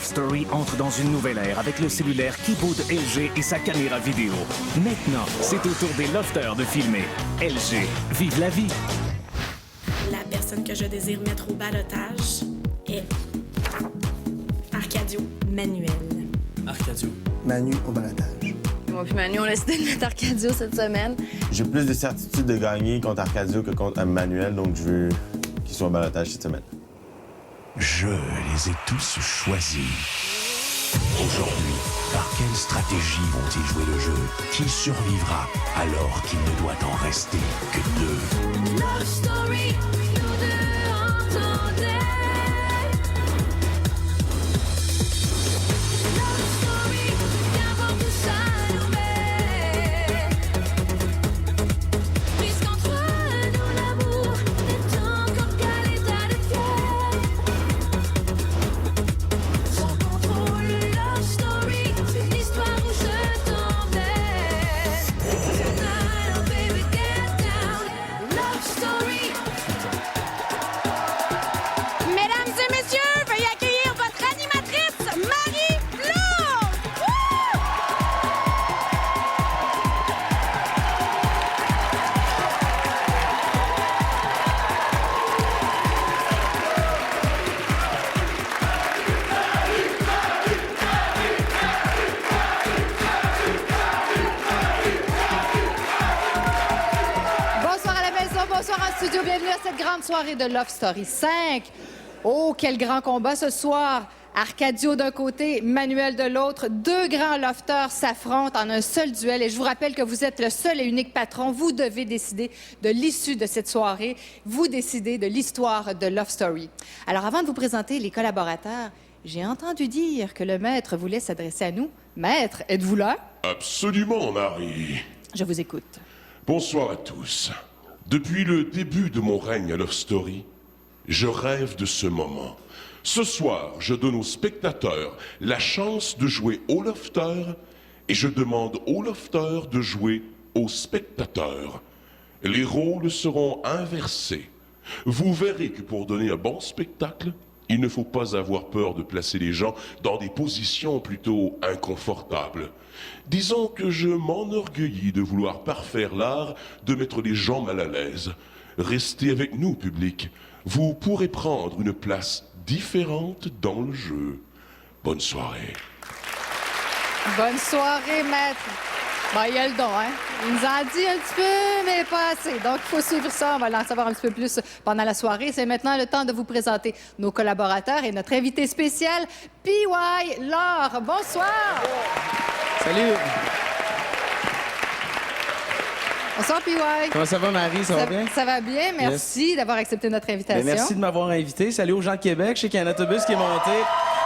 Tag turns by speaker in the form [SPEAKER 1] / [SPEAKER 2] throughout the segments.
[SPEAKER 1] Love Story entre dans une nouvelle ère avec le cellulaire Keyboard LG et sa caméra vidéo. Maintenant, c'est au tour des lofters de filmer. LG, vive la vie!
[SPEAKER 2] La personne que je désire mettre au ballottage est Arcadio Manuel.
[SPEAKER 3] Arcadio.
[SPEAKER 4] Manu au balotage.
[SPEAKER 5] Moi puis Manu, on a décidé de mettre Arcadio cette semaine.
[SPEAKER 6] J'ai plus de certitude de gagner contre Arcadio que contre Manuel, donc je veux qu'il soit au balotage cette semaine.
[SPEAKER 7] Je les ai tous choisis. Aujourd'hui, par quelle stratégie vont-ils jouer le jeu? Qui survivra alors qu'il ne doit en rester que deux?
[SPEAKER 8] Love story, nous deux entendez. Love story, qu'importe où ça nous met. Puisqu'entre nous l'amour est encore qu'à l'état de fièvre. Sans contrôle, love story, c'est une histoire où je t'emmène. Tonight, oh baby, get down. Love story.
[SPEAKER 5] Mesdames et messieurs, veuillez accueillir votre animatrice, Marie-Claude! Bonsoir à la maison, bonsoir en studio. Bienvenue à cette grande soirée de Love Story 5. Oh, quel grand combat ce soir! Arcadio d'un côté, Manuel de l'autre. Deux grands lofters s'affrontent en un seul duel. Et je vous rappelle que vous êtes le seul et unique patron. Vous devez décider de l'issue de cette soirée. Vous décidez de l'histoire de Love Story. Alors, avant de vous présenter les collaborateurs, j'ai entendu dire que le maître voulait s'adresser à nous. Maître, êtes-vous là?
[SPEAKER 9] Absolument, Marie.
[SPEAKER 5] Je vous écoute.
[SPEAKER 9] Bonsoir à tous. Depuis le début de mon règne à Love Story, je rêve de ce moment. Ce soir, je donne aux spectateurs la chance de jouer au lofter et je demande aux lofters de jouer aux spectateurs. Les rôles seront inversés. Vous verrez que pour donner un bon spectacle, il ne faut pas avoir peur de placer les gens dans des positions plutôt inconfortables. Disons que je m'enorgueillis de vouloir parfaire l'art de mettre les gens mal à l'aise. Restez avec nous, public. Vous pourrez prendre une place différente dans le jeu. Bonne soirée.
[SPEAKER 5] Bonne soirée, maître. Bon, il y a le don, hein? Il nous en dit un petit peu, mais pas assez. Donc, il faut suivre ça. On va en savoir un petit peu plus pendant la soirée. C'est maintenant le temps de vous présenter nos collaborateurs et notre invité spécial, P.Y. Laure. Bonsoir.
[SPEAKER 3] Salut!
[SPEAKER 5] Bonsoir, P.Y.
[SPEAKER 3] Comment ça va, Marie? Ça va bien?
[SPEAKER 5] Ça va bien. Merci d'avoir accepté notre invitation.
[SPEAKER 3] Ben, merci de m'avoir invité. Salut aux gens de Québec. Je sais qu'il y a un autobus qui est monté.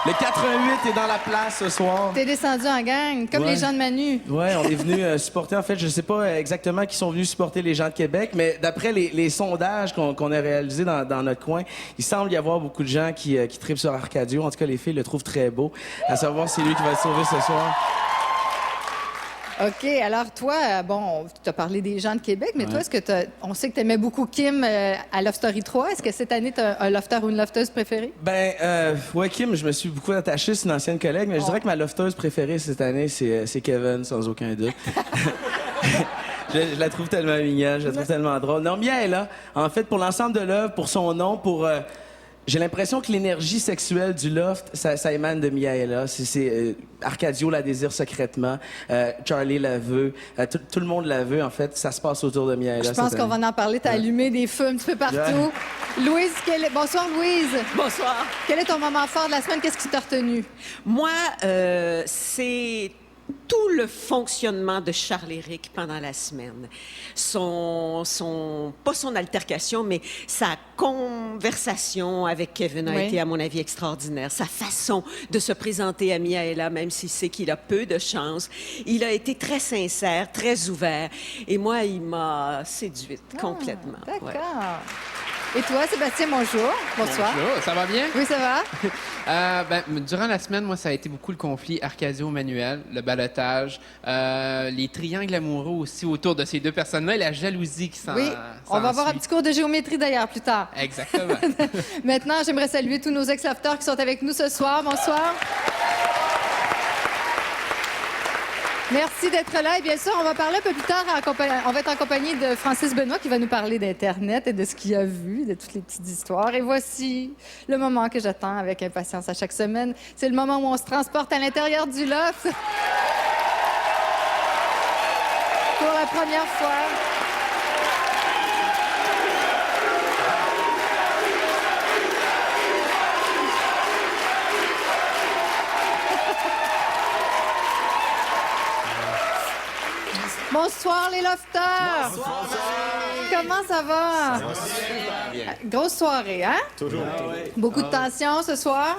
[SPEAKER 3] Le 88 est dans la place ce soir.
[SPEAKER 5] T'es descendu en gang, comme les gens de Manu.
[SPEAKER 3] Oui, on est venu supporter. En fait, je ne sais pas exactement qui sont venus supporter les gens de Québec, mais d'après les sondages qu'on a réalisés dans notre coin, il semble y avoir beaucoup de gens qui trippent sur Arcadio. En tout cas, les filles le trouvent très beau. À savoir si c'est lui qui va le sauver ce soir.
[SPEAKER 5] OK. Alors, toi, bon, tu as parlé des gens de Québec, mais toi, est-ce que on sait que tu aimais beaucoup Kim à Love Story 3. Est-ce que cette année, tu as un lofter ou une lofteuse préférée?
[SPEAKER 3] Ben, ouais, Kim, je me suis beaucoup attaché. C'est une ancienne collègue, mais je dirais que ma lofteuse préférée cette année, c'est Kevin, sans aucun doute. Je la trouve tellement mignonne, je la trouve tellement drôle. Non, Mia est là. En fait, pour l'ensemble de l'œuvre, pour son nom, pour... j'ai l'impression que l'énergie sexuelle du loft, ça émane de Miaela. Arcadio la désire secrètement. Charlie la veut. Tout le monde la veut, en fait. Ça se passe autour de Miaela.
[SPEAKER 5] Je pense qu'on va en parler. T'as allumé des feux un petit peu partout. Ouais. Louise, bonsoir, Louise.
[SPEAKER 10] Bonsoir.
[SPEAKER 5] Quel est ton moment fort de la semaine? Qu'est-ce qui t'a retenu?
[SPEAKER 10] Moi, c'est tout le fonctionnement de Charles-Éric pendant la semaine. Pas son altercation, mais sa conversation avec Kevin a été, à mon avis, extraordinaire. Sa façon de se présenter à Miaela, même s'il sait qu'il a peu de chance. Il a été très sincère, très ouvert. Et moi, il m'a séduite complètement.
[SPEAKER 5] D'accord. Ouais. Et toi, Sébastien, bonjour. Bonsoir.
[SPEAKER 11] Bonjour, ça va bien?
[SPEAKER 5] Oui, ça va.
[SPEAKER 11] Durant la semaine, moi, ça a été beaucoup le conflit Arcadio-Manuel, le balotage, les triangles amoureux aussi autour de ces deux personnes-là et la jalousie qui s'en
[SPEAKER 5] Oui, on va avoir un petit cours de géométrie d'ailleurs plus tard.
[SPEAKER 11] Exactement.
[SPEAKER 5] Maintenant, j'aimerais saluer tous nos ex-lofters qui sont avec nous ce soir. Bonsoir. Merci d'être là. Et bien sûr, on va parler un peu plus tard. On va être en compagnie de Francis Benoît qui va nous parler d'Internet et de ce qu'il a vu, de toutes les petites histoires. Et voici le moment que j'attends avec impatience à chaque semaine. C'est le moment où on se transporte à l'intérieur du loft. Pour la première fois. Bonsoir les lofters! Bonsoir! Comment ça va? Ça va super bien. Grosse soirée, hein?
[SPEAKER 6] Toujours.
[SPEAKER 5] Beaucoup de tension ce soir?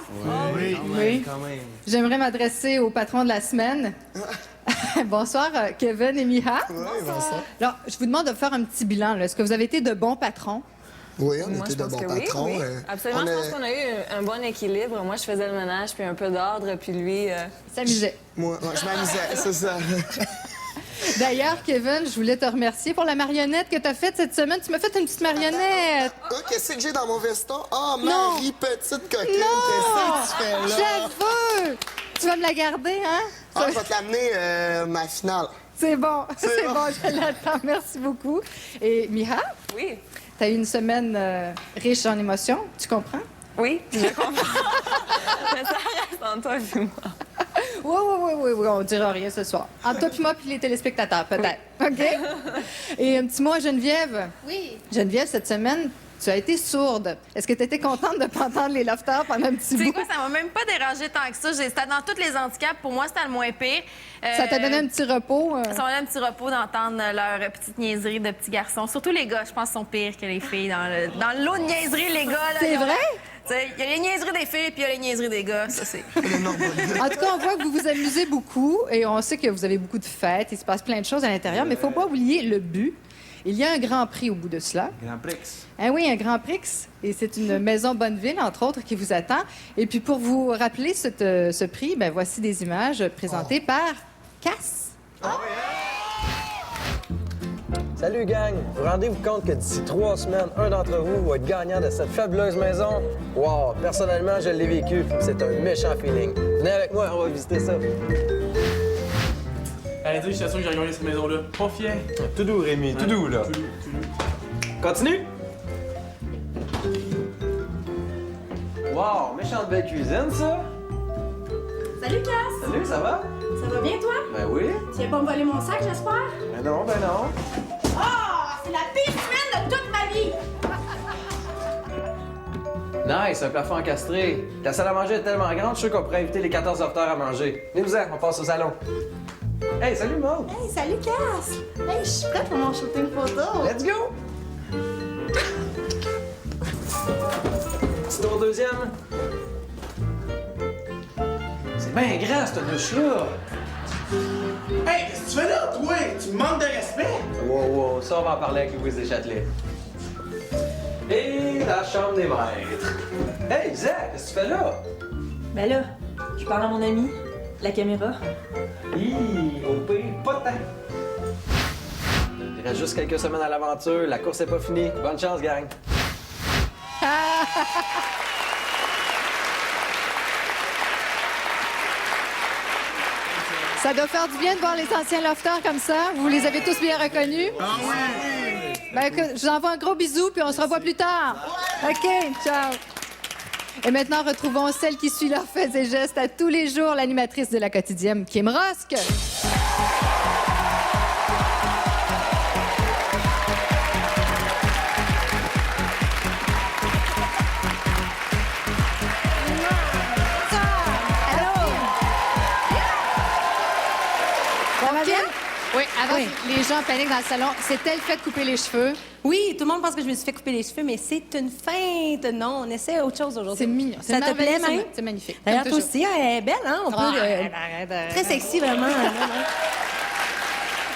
[SPEAKER 6] Oui.
[SPEAKER 5] Oui.
[SPEAKER 6] Quand même.
[SPEAKER 5] J'aimerais m'adresser au patron de la semaine. Bonsoir, Kevin et Miha.
[SPEAKER 4] Oui, bonsoir.
[SPEAKER 5] Alors, je vous demande de faire un petit bilan. là. Est-ce que vous avez été de bons patrons?
[SPEAKER 4] Oui, on
[SPEAKER 12] Moi,
[SPEAKER 4] était
[SPEAKER 12] je
[SPEAKER 4] de
[SPEAKER 12] pense
[SPEAKER 4] bons
[SPEAKER 12] que oui,
[SPEAKER 4] patrons.
[SPEAKER 12] oui. Absolument,
[SPEAKER 4] on
[SPEAKER 12] je
[SPEAKER 4] a-
[SPEAKER 12] pense qu'on a eu un bon équilibre. Moi, je faisais le ménage, puis un peu d'ordre, puis lui...
[SPEAKER 5] S'amusait.
[SPEAKER 4] Moi, je m'amusais, c'est ça.
[SPEAKER 5] D'ailleurs, Kevin, je voulais te remercier pour la marionnette que tu as faite cette semaine. Tu m'as fait une petite marionnette.
[SPEAKER 4] Ah, qu'est-ce que j'ai dans mon veston? Ah,
[SPEAKER 5] Non.
[SPEAKER 4] Marie, petite coquine,
[SPEAKER 5] Non!
[SPEAKER 4] qu'est-ce que tu fais là?
[SPEAKER 5] Je la veux! Tu vas me la garder, hein?
[SPEAKER 4] Ah, je vais te l'amener ma finale.
[SPEAKER 5] C'est bon, c'est
[SPEAKER 4] bon.
[SPEAKER 5] bon, je l'attends. Merci beaucoup. Et Miha,
[SPEAKER 12] Oui,
[SPEAKER 5] tu as eu une semaine riche en émotions, tu comprends?
[SPEAKER 12] oui, je comprends. Mais ça reste entre toi et moi.
[SPEAKER 5] Oui, on dira rien ce soir. Entre toi puis moi puis les téléspectateurs, peut-être. OK? Et un petit mot à Geneviève.
[SPEAKER 2] Oui.
[SPEAKER 5] Geneviève, cette semaine, tu as été sourde. Est-ce que tu étais contente de ne pas entendre les lofters pendant un petit
[SPEAKER 13] Tu sais
[SPEAKER 5] bout?
[SPEAKER 13] quoi, ça m'a même pas dérangé tant que ça. C'était dans tous les handicaps. Pour moi, c'était le moins pire.
[SPEAKER 5] Ça t'a donné un petit repos?
[SPEAKER 13] Ça m'a donné un petit repos d'entendre leur petite niaiserie de petits garçons. Surtout les gars, je pense, sont pires que les filles. Dans l'eau de niaiserie, les gars. là,
[SPEAKER 5] C'est
[SPEAKER 13] ils ont-
[SPEAKER 5] vrai?
[SPEAKER 13] Tu sais, il y a les niaiseries des filles, puis il y a les niaiseries des gars. Ça, c'est...
[SPEAKER 5] En tout cas, on voit que vous vous amusez beaucoup et on sait que vous avez beaucoup de fêtes. Il se passe plein de choses à l'intérieur, mais il ne faut pas oublier le but. Il y a un grand prix au bout de cela.
[SPEAKER 3] Grand Prix.
[SPEAKER 5] Ah oui, un grand prix. Et c'est une maison Bonneville, entre autres, qui vous attend. Et puis, pour vous rappeler ce prix, ben, voici des images présentées par Cass.
[SPEAKER 14] Salut gang! Vous rendez-vous compte que d'ici 3 semaines, un d'entre vous va être gagnant de cette fabuleuse maison? Wow! Personnellement, je l'ai vécu, puis c'est un méchant feeling. Venez avec moi, on va visiter ça.
[SPEAKER 3] Allez, dis, je suis sûr que j'ai gagné cette maison-là. Pas fier.
[SPEAKER 14] Tout doux, Rémi, tout doux, là. Continue! Wow! Méchante belle cuisine, ça!
[SPEAKER 2] Salut, Cass!
[SPEAKER 14] Salut, ça va?
[SPEAKER 2] Ça va bien, toi?
[SPEAKER 14] Ben oui.
[SPEAKER 2] Tu viens pas me voler mon sac, j'espère?
[SPEAKER 14] Ben non, ben non.
[SPEAKER 2] Ah! C'est la pire semaine de toute ma vie!
[SPEAKER 14] Nice, un plafond encastré. Ta salle à manger est tellement grande, je suis sûr qu'on pourrait inviter les 14 auteurs à manger. Venez-vous-en, on passe au salon. Hey, salut Maud!
[SPEAKER 2] Hey, salut, Cass! Hey, je suis prête pour mon shooting photo!
[SPEAKER 14] Let's go! C'est ton deuxième? C'est bien grand, cette douche-là!
[SPEAKER 3] Hey, qu'est-ce que tu fais là, toi? Tu me manques de respect?
[SPEAKER 14] Wow, ça, on va en parler avec Louise Deschâtelet. Et la chambre des maîtres. Hey, Zach, qu'est-ce que tu fais là?
[SPEAKER 15] Ben là, je parle à mon ami, la caméra.
[SPEAKER 14] Au pire, pas de temps. Il reste juste quelques semaines à l'aventure, la course n'est pas finie. Bonne chance, gang!
[SPEAKER 5] Ça doit faire du bien de voir les anciens lofters comme ça. Vous les avez tous bien reconnus.
[SPEAKER 3] Ah oui!
[SPEAKER 5] Ben, écoute, je vous envoie un gros bisou, puis on se revoit plus tard. OK, ciao. Et maintenant, retrouvons celle qui suit leurs faits et gestes à tous les jours, l'animatrice de la quotidienne, Kim Rosk. Ça va bien? Oui, avant que les gens paniquent dans le salon, c'est-elle fait de couper les cheveux?
[SPEAKER 15] Oui, tout le monde pense que je me suis fait couper les cheveux, mais c'est une feinte. Non, on essaie autre chose aujourd'hui.
[SPEAKER 5] C'est mignon.
[SPEAKER 15] Ça te plaît, même?
[SPEAKER 5] C'est magnifique.
[SPEAKER 15] D'ailleurs,
[SPEAKER 5] Comme
[SPEAKER 15] toi
[SPEAKER 5] toujours.
[SPEAKER 15] aussi, elle est belle, hein? On peut, très sexy, vraiment.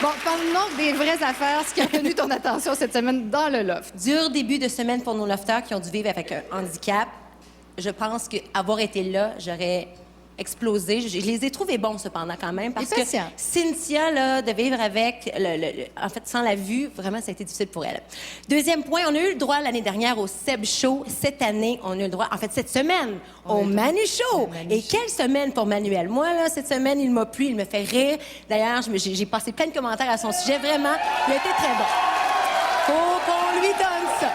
[SPEAKER 5] Bon, parlons des vraies affaires, ce qui a retenu ton attention cette semaine dans le loft.
[SPEAKER 15] Dur début de semaine pour nos lofters qui ont dû vivre avec un handicap. Je pense qu'avoir été là, j'aurais explosé. Je les ai trouvés bons, cependant, quand même, parce
[SPEAKER 5] Et
[SPEAKER 15] que
[SPEAKER 5] patient.
[SPEAKER 15] Cynthia, là, de vivre avec, en fait, sans la vue, vraiment, ça a été difficile pour elle. Deuxième point, on a eu le droit l'année dernière au Seb Show. Cette année, on a eu le droit, en fait, cette semaine, au Manu Show. Et quelle semaine pour Manuel. Moi, là, cette semaine, il m'a plu, il me fait rire. D'ailleurs, j'ai passé plein de commentaires à son sujet. Vraiment, il a été très bon. Faut qu'on lui donne ça.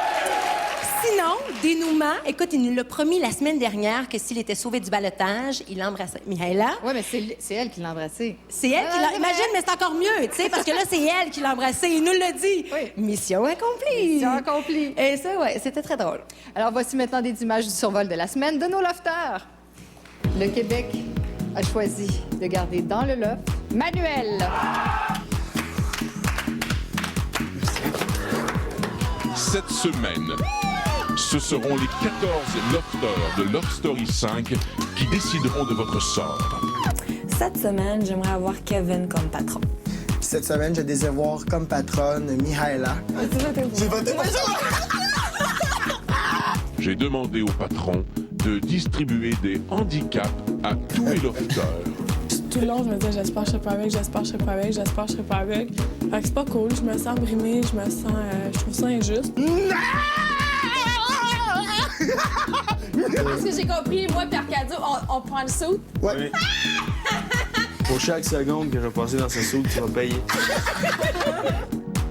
[SPEAKER 15] Sinon, dénouement, écoute, il nous l'a promis la semaine dernière que s'il était sauvé du ballottage, il embrassait Mihaela.
[SPEAKER 5] Oui, mais c'est elle qui l'a embrassé.
[SPEAKER 15] C'est elle qui l'a... Imagine, mais c'est encore mieux, tu sais, parce que là, c'est elle qui l'a embrassé. Il nous l'a dit.
[SPEAKER 5] Oui.
[SPEAKER 15] Mission accomplie.
[SPEAKER 5] Mission accomplie.
[SPEAKER 15] Et ça, ouais, c'était très drôle.
[SPEAKER 5] Alors, voici maintenant des images du survol de la semaine de nos lofters. Le Québec a choisi de garder dans le loft Manuel.
[SPEAKER 9] Cette semaine, ce seront les 14 lofters de Love Story 5 qui décideront de votre sort.
[SPEAKER 12] Cette semaine, j'aimerais avoir Kevin comme patron.
[SPEAKER 4] Cette semaine, je désire voir comme patronne Mihaela. J'ai voté pour ça!
[SPEAKER 9] J'ai demandé au patron de distribuer des handicaps à tous les lofters.
[SPEAKER 16] Tout le long, je me disais, j'espère que je serai pas avec, j'espère que je serai pas avec, j'espère que je serai pas avec. Fait que c'est pas cool, je me sens brimée, je trouve ça injuste.
[SPEAKER 12] Ce que j'ai compris, moi et Arcadio, on prend le saut.
[SPEAKER 4] Ouais.
[SPEAKER 3] Pour chaque seconde que je vais passer dans ce saut, tu vas payer.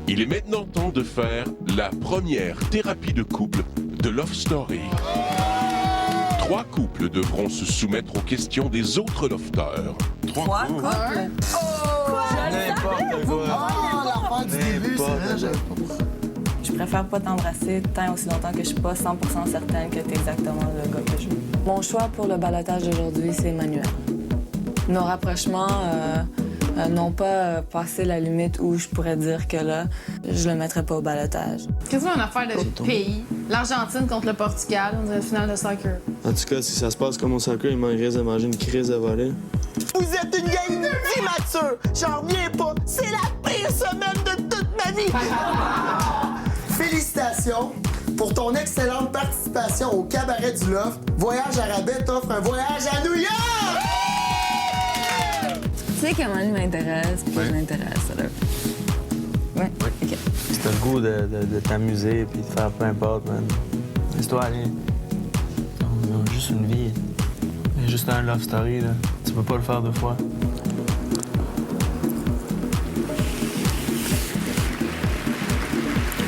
[SPEAKER 9] Il est maintenant temps de faire la première thérapie de couple de Love Story. 3 couples devront se soumettre aux questions des autres lofters.
[SPEAKER 12] 3 couples?
[SPEAKER 3] N'importe quoi.
[SPEAKER 4] L'enfant du début, c'est vrai, j'avais pas pour ça.
[SPEAKER 12] Je préfère pas t'embrasser tant aussi longtemps que je suis pas 100% certaine que t'es exactement le gars que je veux. Mon choix pour le ballottage d'aujourd'hui, c'est Manuel. Nos rapprochements n'ont pas passé la limite où je pourrais dire que là, je le mettrais pas au ballottage.
[SPEAKER 13] Qu'est-ce qu'on a affaire de pays? L'Argentine contre le Portugal, on dirait le final de soccer.
[SPEAKER 3] En tout cas, si ça se passe comme au soccer, il manquerait de manger une crise de volée.
[SPEAKER 4] Vous êtes une gang d'immatures! J'en reviens pas! C'est la pire semaine de toute ma vie! Félicitations pour ton excellente participation au Cabaret du Loft. Voyage à rabais t'offre un voyage à New York!
[SPEAKER 12] Tu sais comment il m'intéresse, puis je m'intéresse, là. Ouais, OK.
[SPEAKER 3] Si t'as le goût de t'amuser puis de faire peu importe, man. Laisse-toi aller. On a juste une vie. Il y a juste un love story, là. Tu peux pas le faire 2 fois.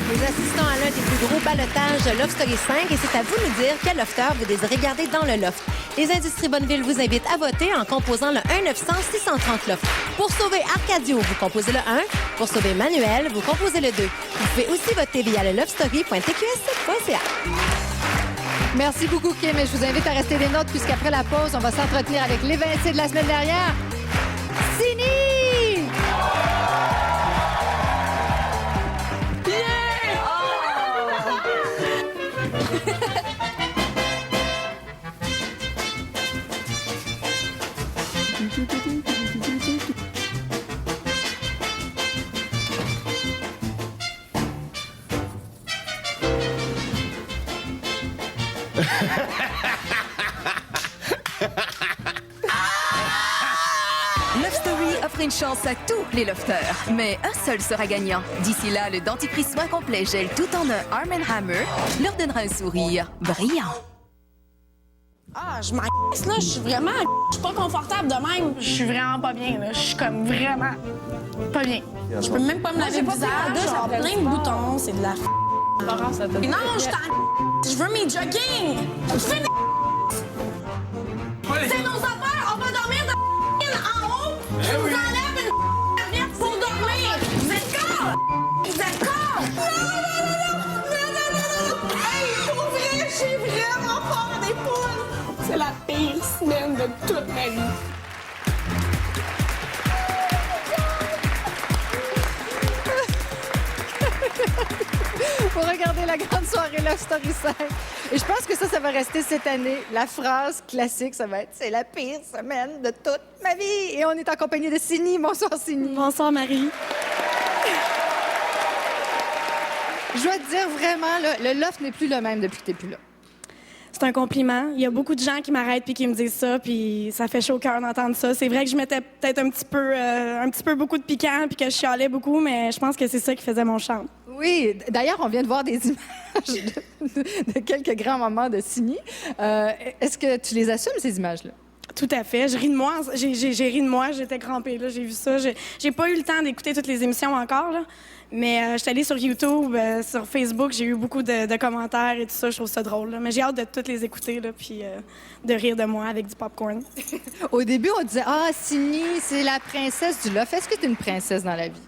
[SPEAKER 15] Nous assistons à l'un des plus gros ballottages de Love Story 5 et c'est à vous de nous dire quel lofter vous désirez garder dans le loft. Les Industries Bonneville vous invitent à voter en composant le 1-900-630 loft. Pour sauver Arcadio, vous composez le 1. Pour sauver Manuel, vous composez le 2. Vous pouvez aussi voter via le lovestory.tqs.ca.
[SPEAKER 5] Merci beaucoup, Kim. Et je vous invite à rester des notes puisqu'après la pause, on va s'entretenir avec l'évincé de la semaine dernière, Sini!
[SPEAKER 17] Love Story offre une chance à tous les lofters, mais un seul sera gagnant. D'ici là, le dentifrice soin complet gel tout en un Arm & Hammer leur donnera un sourire brillant.
[SPEAKER 18] Ah, je m'en là, je suis vraiment... Je suis pas confortable de même. Je suis vraiment pas bien, là. Je suis comme vraiment pas bien. Je peux même pas me laver le visage, genre plein de boutons, c'est de la
[SPEAKER 12] Laurent, ça te...
[SPEAKER 18] Non, je t'en... Je veux mes jogging! Je fais des... C'est nos affaires! On va dormir en haut! Je vous enlève une serviette pour dormir! Vous êtes con! Vous êtes con! Non! Hey, pour vrai, j'ai vraiment peur des poules! C'est la pire semaine de toute ma vie.
[SPEAKER 5] Pour regarder la grande soirée Love Story 5. Et je pense que ça va rester cette année. La phrase classique, ça va être « C'est la pire semaine de toute ma vie ». Et on est en compagnie de Sini. Bonsoir, Sini.
[SPEAKER 18] Bonsoir, Marie.
[SPEAKER 5] Je dois te dire, vraiment, là, le loft n'est plus le même depuis que t'es plus là.
[SPEAKER 18] c'est un compliment. Il y a beaucoup de gens qui m'arrêtent puis qui me disent ça, puis ça fait chaud au cœur d'entendre ça. C'est vrai que je mettais peut-être un petit peu beaucoup de piquant puis que je chialais beaucoup, mais je pense que c'est ça qui faisait mon charme.
[SPEAKER 5] Oui, d'ailleurs, on vient de voir des images de quelques grands moments de Signy. Est-ce que tu les assumes, ces images-là?
[SPEAKER 18] Tout à fait. Je ris de moi. J'ai ri de moi. J'étais crampée, là. J'ai vu ça. J'ai pas eu le temps d'écouter toutes les émissions encore, là. Mais je suis allée sur YouTube, sur Facebook. J'ai eu beaucoup de commentaires et tout ça. Je trouve ça drôle, là. Mais j'ai hâte de toutes les écouter, là, puis de rire de moi avec du popcorn.
[SPEAKER 5] Au début, on disait « Ah, Signy, c'est la princesse du Loft ». Est-ce que tu es une princesse dans la vie?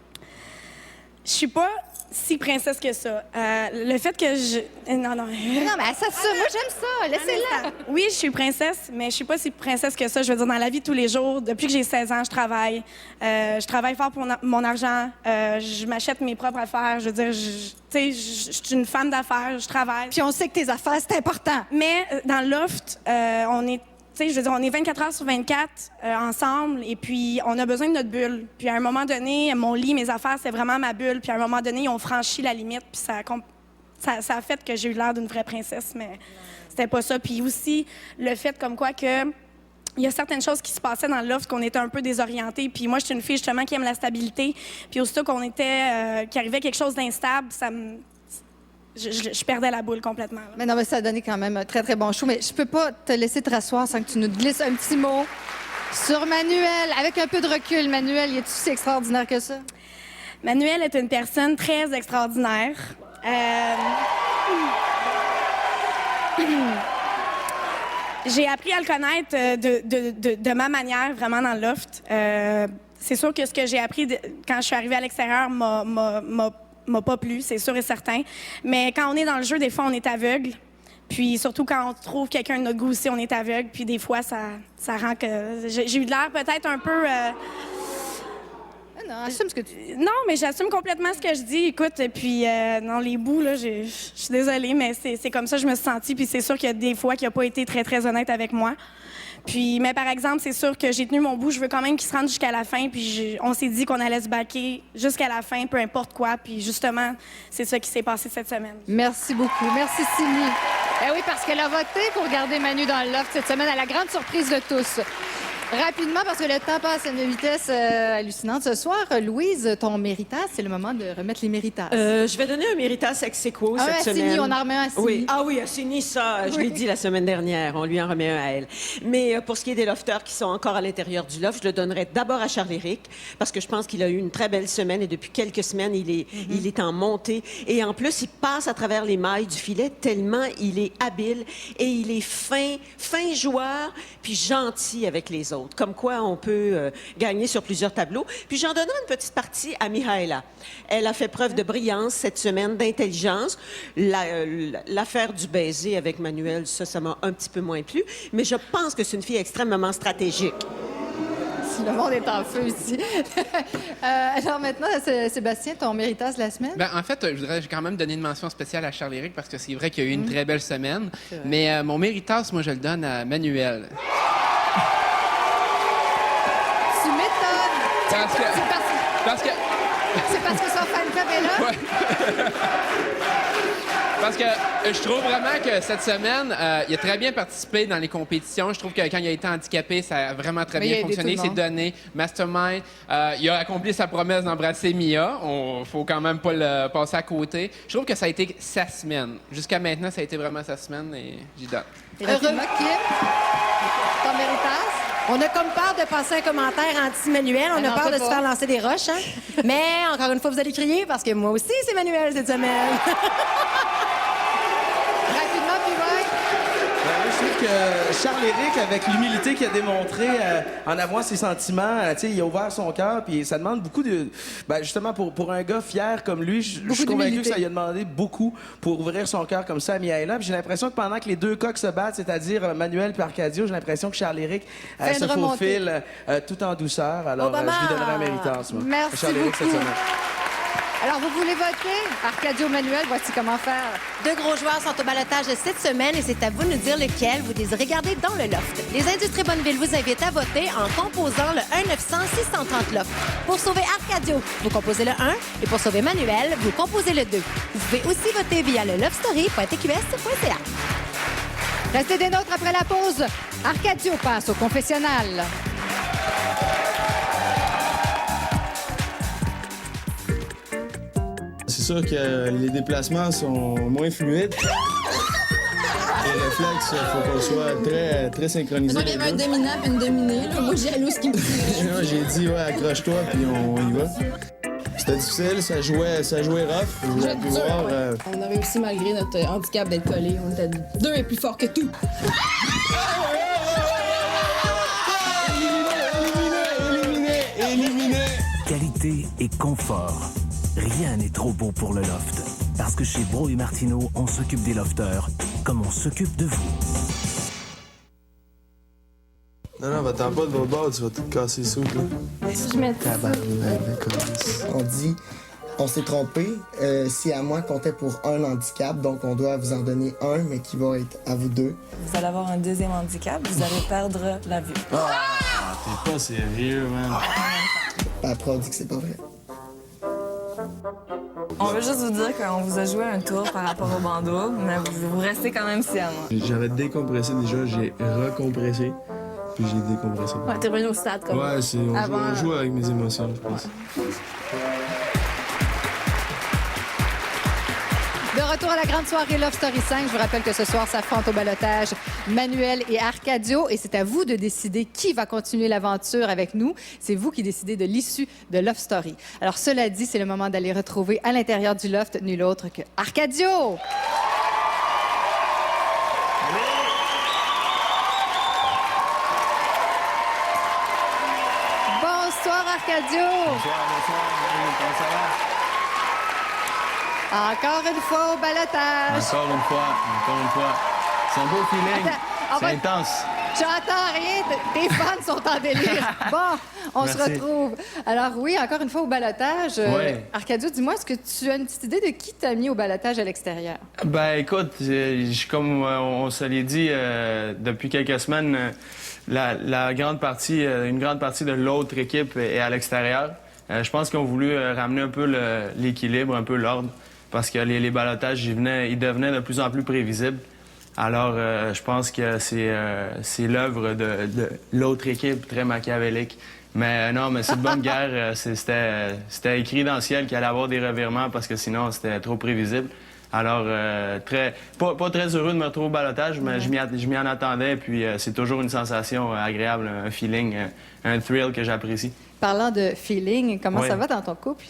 [SPEAKER 18] Je suis pas si princesse que ça. Le fait que je... Non,
[SPEAKER 5] Non, mais ça, moi, j'aime ça. Laissez-la.
[SPEAKER 18] Oui, je suis princesse, mais je suis pas si princesse que ça. Je veux dire, dans la vie de tous les jours, depuis que j'ai 16 ans, je travaille. Je travaille fort pour mon argent. Je m'achète mes propres affaires. Je veux dire, je suis une femme d'affaires. Je travaille.
[SPEAKER 5] Puis on sait que tes affaires, c'est important.
[SPEAKER 18] Mais dans le Loft, on est... je veux dire, on est 24 heures sur 24 ensemble et puis on a besoin de notre bulle. Puis à un moment donné, mon lit, mes affaires, c'est vraiment ma bulle. Puis à un moment donné, ils ont franchi la limite puis ça a fait que j'ai eu l'air d'une vraie princesse, mais c'était pas ça. Puis aussi, le fait comme quoi que il y a certaines choses qui se passaient dans le Loft qu'on était un peu désorientés. Puis moi, je suis une fille justement qui aime la stabilité. Puis aussitôt qu'il arrivait quelque chose d'instable, je perdais la boule complètement. Là.
[SPEAKER 5] Mais non, mais ça a donné quand même un très, très bon show. Mais je peux pas te laisser te rasseoir sans que tu nous glisses un petit mot sur Manuel. Avec un peu de recul, Manuel, est-tu si extraordinaire que ça?
[SPEAKER 18] Manuel est une personne très extraordinaire. J'ai appris à le connaître de ma manière, vraiment dans le Loft. C'est sûr que ce que j'ai appris quand je suis arrivée à l'extérieur m'a pas plu, c'est sûr et certain. Mais quand on est dans le jeu, des fois, on est aveugle. Puis surtout quand on trouve quelqu'un de notre goût aussi, on est aveugle. Puis des fois, ça rend que... J'ai eu de l'air peut-être un peu...
[SPEAKER 5] Non, assume ce que tu...
[SPEAKER 18] Non, mais j'assume complètement ce que je dis. Écoute, puis dans les bouts, là, je suis désolée, mais c'est comme ça que je me suis sentie. Puis c'est sûr qu'il y a des fois qu'il n'a pas été très, très honnête avec moi. Puis, mais par exemple, c'est sûr que j'ai tenu mon bout. Je veux quand même qu'il se rende jusqu'à la fin. Puis on s'est dit qu'on allait se baquer jusqu'à la fin, peu importe quoi. Puis justement, c'est ça qui s'est passé cette semaine.
[SPEAKER 5] Merci beaucoup. Merci, Signy. Eh oui, parce qu'elle a voté pour garder Manu dans le Loft cette semaine, à la grande surprise de tous. Rapidement, parce que le temps passe à une vitesse hallucinante. Ce soir, Louise, ton méritas, c'est le moment de remettre les méritas.
[SPEAKER 10] Je vais donner un méritas ex aequo cette semaine.
[SPEAKER 5] Signy, on en remet un à Signy.
[SPEAKER 10] Oui. Ah oui, à Signy, ça, je l'ai dit la semaine dernière. On lui en remet un à elle. Mais pour ce qui est des lofters qui sont encore à l'intérieur du loft, je le donnerai d'abord à Charles-Éric, parce que je pense qu'il a eu une très belle semaine et depuis quelques semaines, il est en montée. Et en plus, il passe à travers les mailles du filet tellement il est habile et il est fin joueur, puis gentil avec les autres. Comme quoi, on peut gagner sur plusieurs tableaux. Puis j'en donnerai une petite partie à Mihaela. Elle a fait preuve de brillance cette semaine, d'intelligence. L'affaire du baiser avec Manuel, ça m'a un petit peu moins plu. Mais je pense que c'est une fille extrêmement stratégique.
[SPEAKER 5] Le monde est en feu ici. Alors maintenant, Sébastien, ton méritas de la semaine?
[SPEAKER 11] Ben, en fait, je voudrais quand même donner une mention spéciale à Charles-Éric parce que c'est vrai qu'il y a eu une très belle semaine. Mais mon méritas, moi, je le donne à Manuel.
[SPEAKER 5] Tu m'étonnes! C'est parce que son fan club est là?
[SPEAKER 11] Ouais. Parce que je trouve vraiment que cette semaine, il a très bien participé dans les compétitions. Je trouve que quand il a été handicapé, ça a vraiment très bien fonctionné. Il s'est donné mastermind. Il a accompli sa promesse d'embrasser Mia. Faut quand même pas le passer à côté. Je trouve que ça a été sa semaine. Jusqu'à maintenant, ça a été vraiment sa semaine et j'y donne.
[SPEAKER 5] Heureux, Kim? Ton méritas?
[SPEAKER 15] On a comme peur de passer un commentaire anti-Manuel. On a peur de se faire lancer des roches. Hein? Mais encore une fois, vous allez crier parce que moi aussi, c'est Manuel cette semaine.
[SPEAKER 5] Rapidement, puis ouais.
[SPEAKER 3] Je trouve que Charles-Éric, avec l'humilité qu'il a démontré en avouant ses sentiments, il a ouvert son cœur, puis ça demande beaucoup de... justement, pour un gars fier comme lui, je suis convaincu que ça lui a demandé beaucoup pour ouvrir son cœur comme ça à Mihaela. Puis j'ai l'impression que pendant que les deux coqs se battent, c'est-à-dire Manuel et Arcadio, j'ai l'impression que Charles-Éric se faufile tout en douceur. Alors, je lui donnerai un méritas, moi.
[SPEAKER 5] Merci
[SPEAKER 3] Charles-Éric cette semaine.
[SPEAKER 5] Alors, vous voulez voter? Arcadio, Manuel, voici comment faire.
[SPEAKER 15] Deux gros joueurs sont au ballottage cette semaine et c'est à vous de nous dire lequel vous désirez garder dans le loft. Les Industries Bonneville vous invitent à voter en composant le 1-900-630 loft. Pour sauver Arcadio, vous composez le 1 et pour sauver Manuel, vous composez le 2. Vous pouvez aussi voter via le lovestory.tqs.ca.
[SPEAKER 5] Restez des nôtres après la pause. Arcadio passe au confessionnal.
[SPEAKER 19] C'est sûr que les déplacements sont moins fluides. Les réflexes, il faut qu'on soit très synchronisés.
[SPEAKER 18] Moi, il y avait un dominant et une dominée. Là. Moi, j'ai allé ce qui me tirait.
[SPEAKER 19] J'ai dit, ouais, accroche-toi, puis on y va. C'était difficile, ça jouait rough. Vous avez pu voir.
[SPEAKER 18] On a réussi malgré notre handicap d'être collés. On était 2 et plus fort que tout.
[SPEAKER 19] Éliminé!
[SPEAKER 1] Qualité et confort. Rien n'est trop beau pour le loft. Parce que chez Bro et Martineau, on s'occupe des lofteurs comme on s'occupe de vous.
[SPEAKER 19] Non, va-t'en pas de votre bord, tu vas tout casser sous, là.
[SPEAKER 18] Si je mets ça.
[SPEAKER 4] On dit, on s'est trompé. Si à moi comptait pour un handicap, donc on doit vous en donner un, mais qui va être à vous 2.
[SPEAKER 12] Vous allez avoir un deuxième handicap, vous allez perdre la vue.
[SPEAKER 19] T'es pas sérieux, man.
[SPEAKER 4] Après, on dit que c'est pas vrai.
[SPEAKER 12] On veut juste vous dire qu'on vous a joué un tour par rapport au bandeau, mais vous restez quand même sciemment.
[SPEAKER 19] J'avais décompressé déjà, j'ai recompressé, puis j'ai décompressé.
[SPEAKER 18] Ouais, t'es revenu au stade comme
[SPEAKER 19] Ouais, on joue avec mes émotions, je pense.
[SPEAKER 5] De retour à la grande soirée Love Story 5. Je vous rappelle que ce soir s'affrontent au ballottage Manuel et Arcadio. Et c'est à vous de décider qui va continuer l'aventure avec nous. C'est vous qui décidez de l'issue de Love Story. Alors, cela dit, c'est le moment d'aller retrouver à l'intérieur du loft nul autre que Arcadio. Bonsoir, Arcadio.
[SPEAKER 3] Bonsoir. Comment ça va?
[SPEAKER 5] Encore une fois au ballottage.
[SPEAKER 3] Encore une fois. C'est un beau feeling.
[SPEAKER 5] Attends,
[SPEAKER 3] c'est intense.
[SPEAKER 5] J'entends rien. Tes fans sont en délire. Bon, on
[SPEAKER 3] Merci.
[SPEAKER 5] se retrouve. Alors oui, encore une fois au ballottage.
[SPEAKER 3] Ouais.
[SPEAKER 5] Arcadio, dis-moi, est-ce que tu as une petite idée de qui t'a mis au ballottage à l'extérieur?
[SPEAKER 3] Ben écoute, comme on se l'est dit depuis quelques semaines, une grande partie de l'autre équipe est à l'extérieur. Je pense qu'ils ont voulu ramener un peu l'équilibre, un peu l'ordre, parce que les ballottages, ils devenaient de plus en plus prévisibles. Alors, je pense que c'est l'œuvre de l'autre équipe, très machiavélique. Mais non, mais c'est de bonne guerre. C'était écrit dans le ciel qu'il allait y avoir des revirements parce que sinon, c'était trop prévisible. Alors, pas très heureux de me retrouver au ballottage, mais je m'y en attendais. Puis, c'est toujours une sensation agréable, un feeling, un thrill que j'apprécie.
[SPEAKER 5] Parlant de feeling, comment
[SPEAKER 3] Ouais.
[SPEAKER 5] ça va dans ton couple?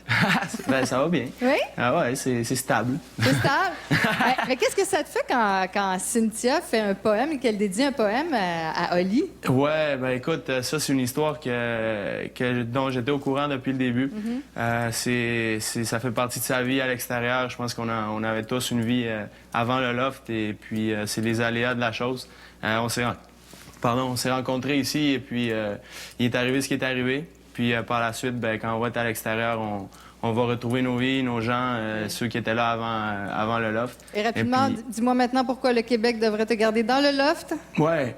[SPEAKER 3] Ben, ça va bien.
[SPEAKER 5] Oui?
[SPEAKER 3] Ah ouais, c'est stable.
[SPEAKER 5] C'est stable. mais qu'est-ce que ça te fait quand Cynthia fait un poème et qu'elle dédie un poème à Oli?
[SPEAKER 3] Ouais, ben écoute, ça c'est une histoire dont j'étais au courant depuis le début. Ça fait partie de sa vie à l'extérieur. Je pense qu'on avait tous une vie avant le loft et puis c'est les aléas de la chose. On s'est rencontrés ici et puis il est arrivé ce qui est arrivé. Puis par la suite, ben, quand on va être à l'extérieur, on va retrouver nos vies, nos gens, ceux qui étaient là avant le loft.
[SPEAKER 5] Et rapidement, dis-moi maintenant pourquoi le Québec devrait te garder dans le loft?
[SPEAKER 3] Ouais.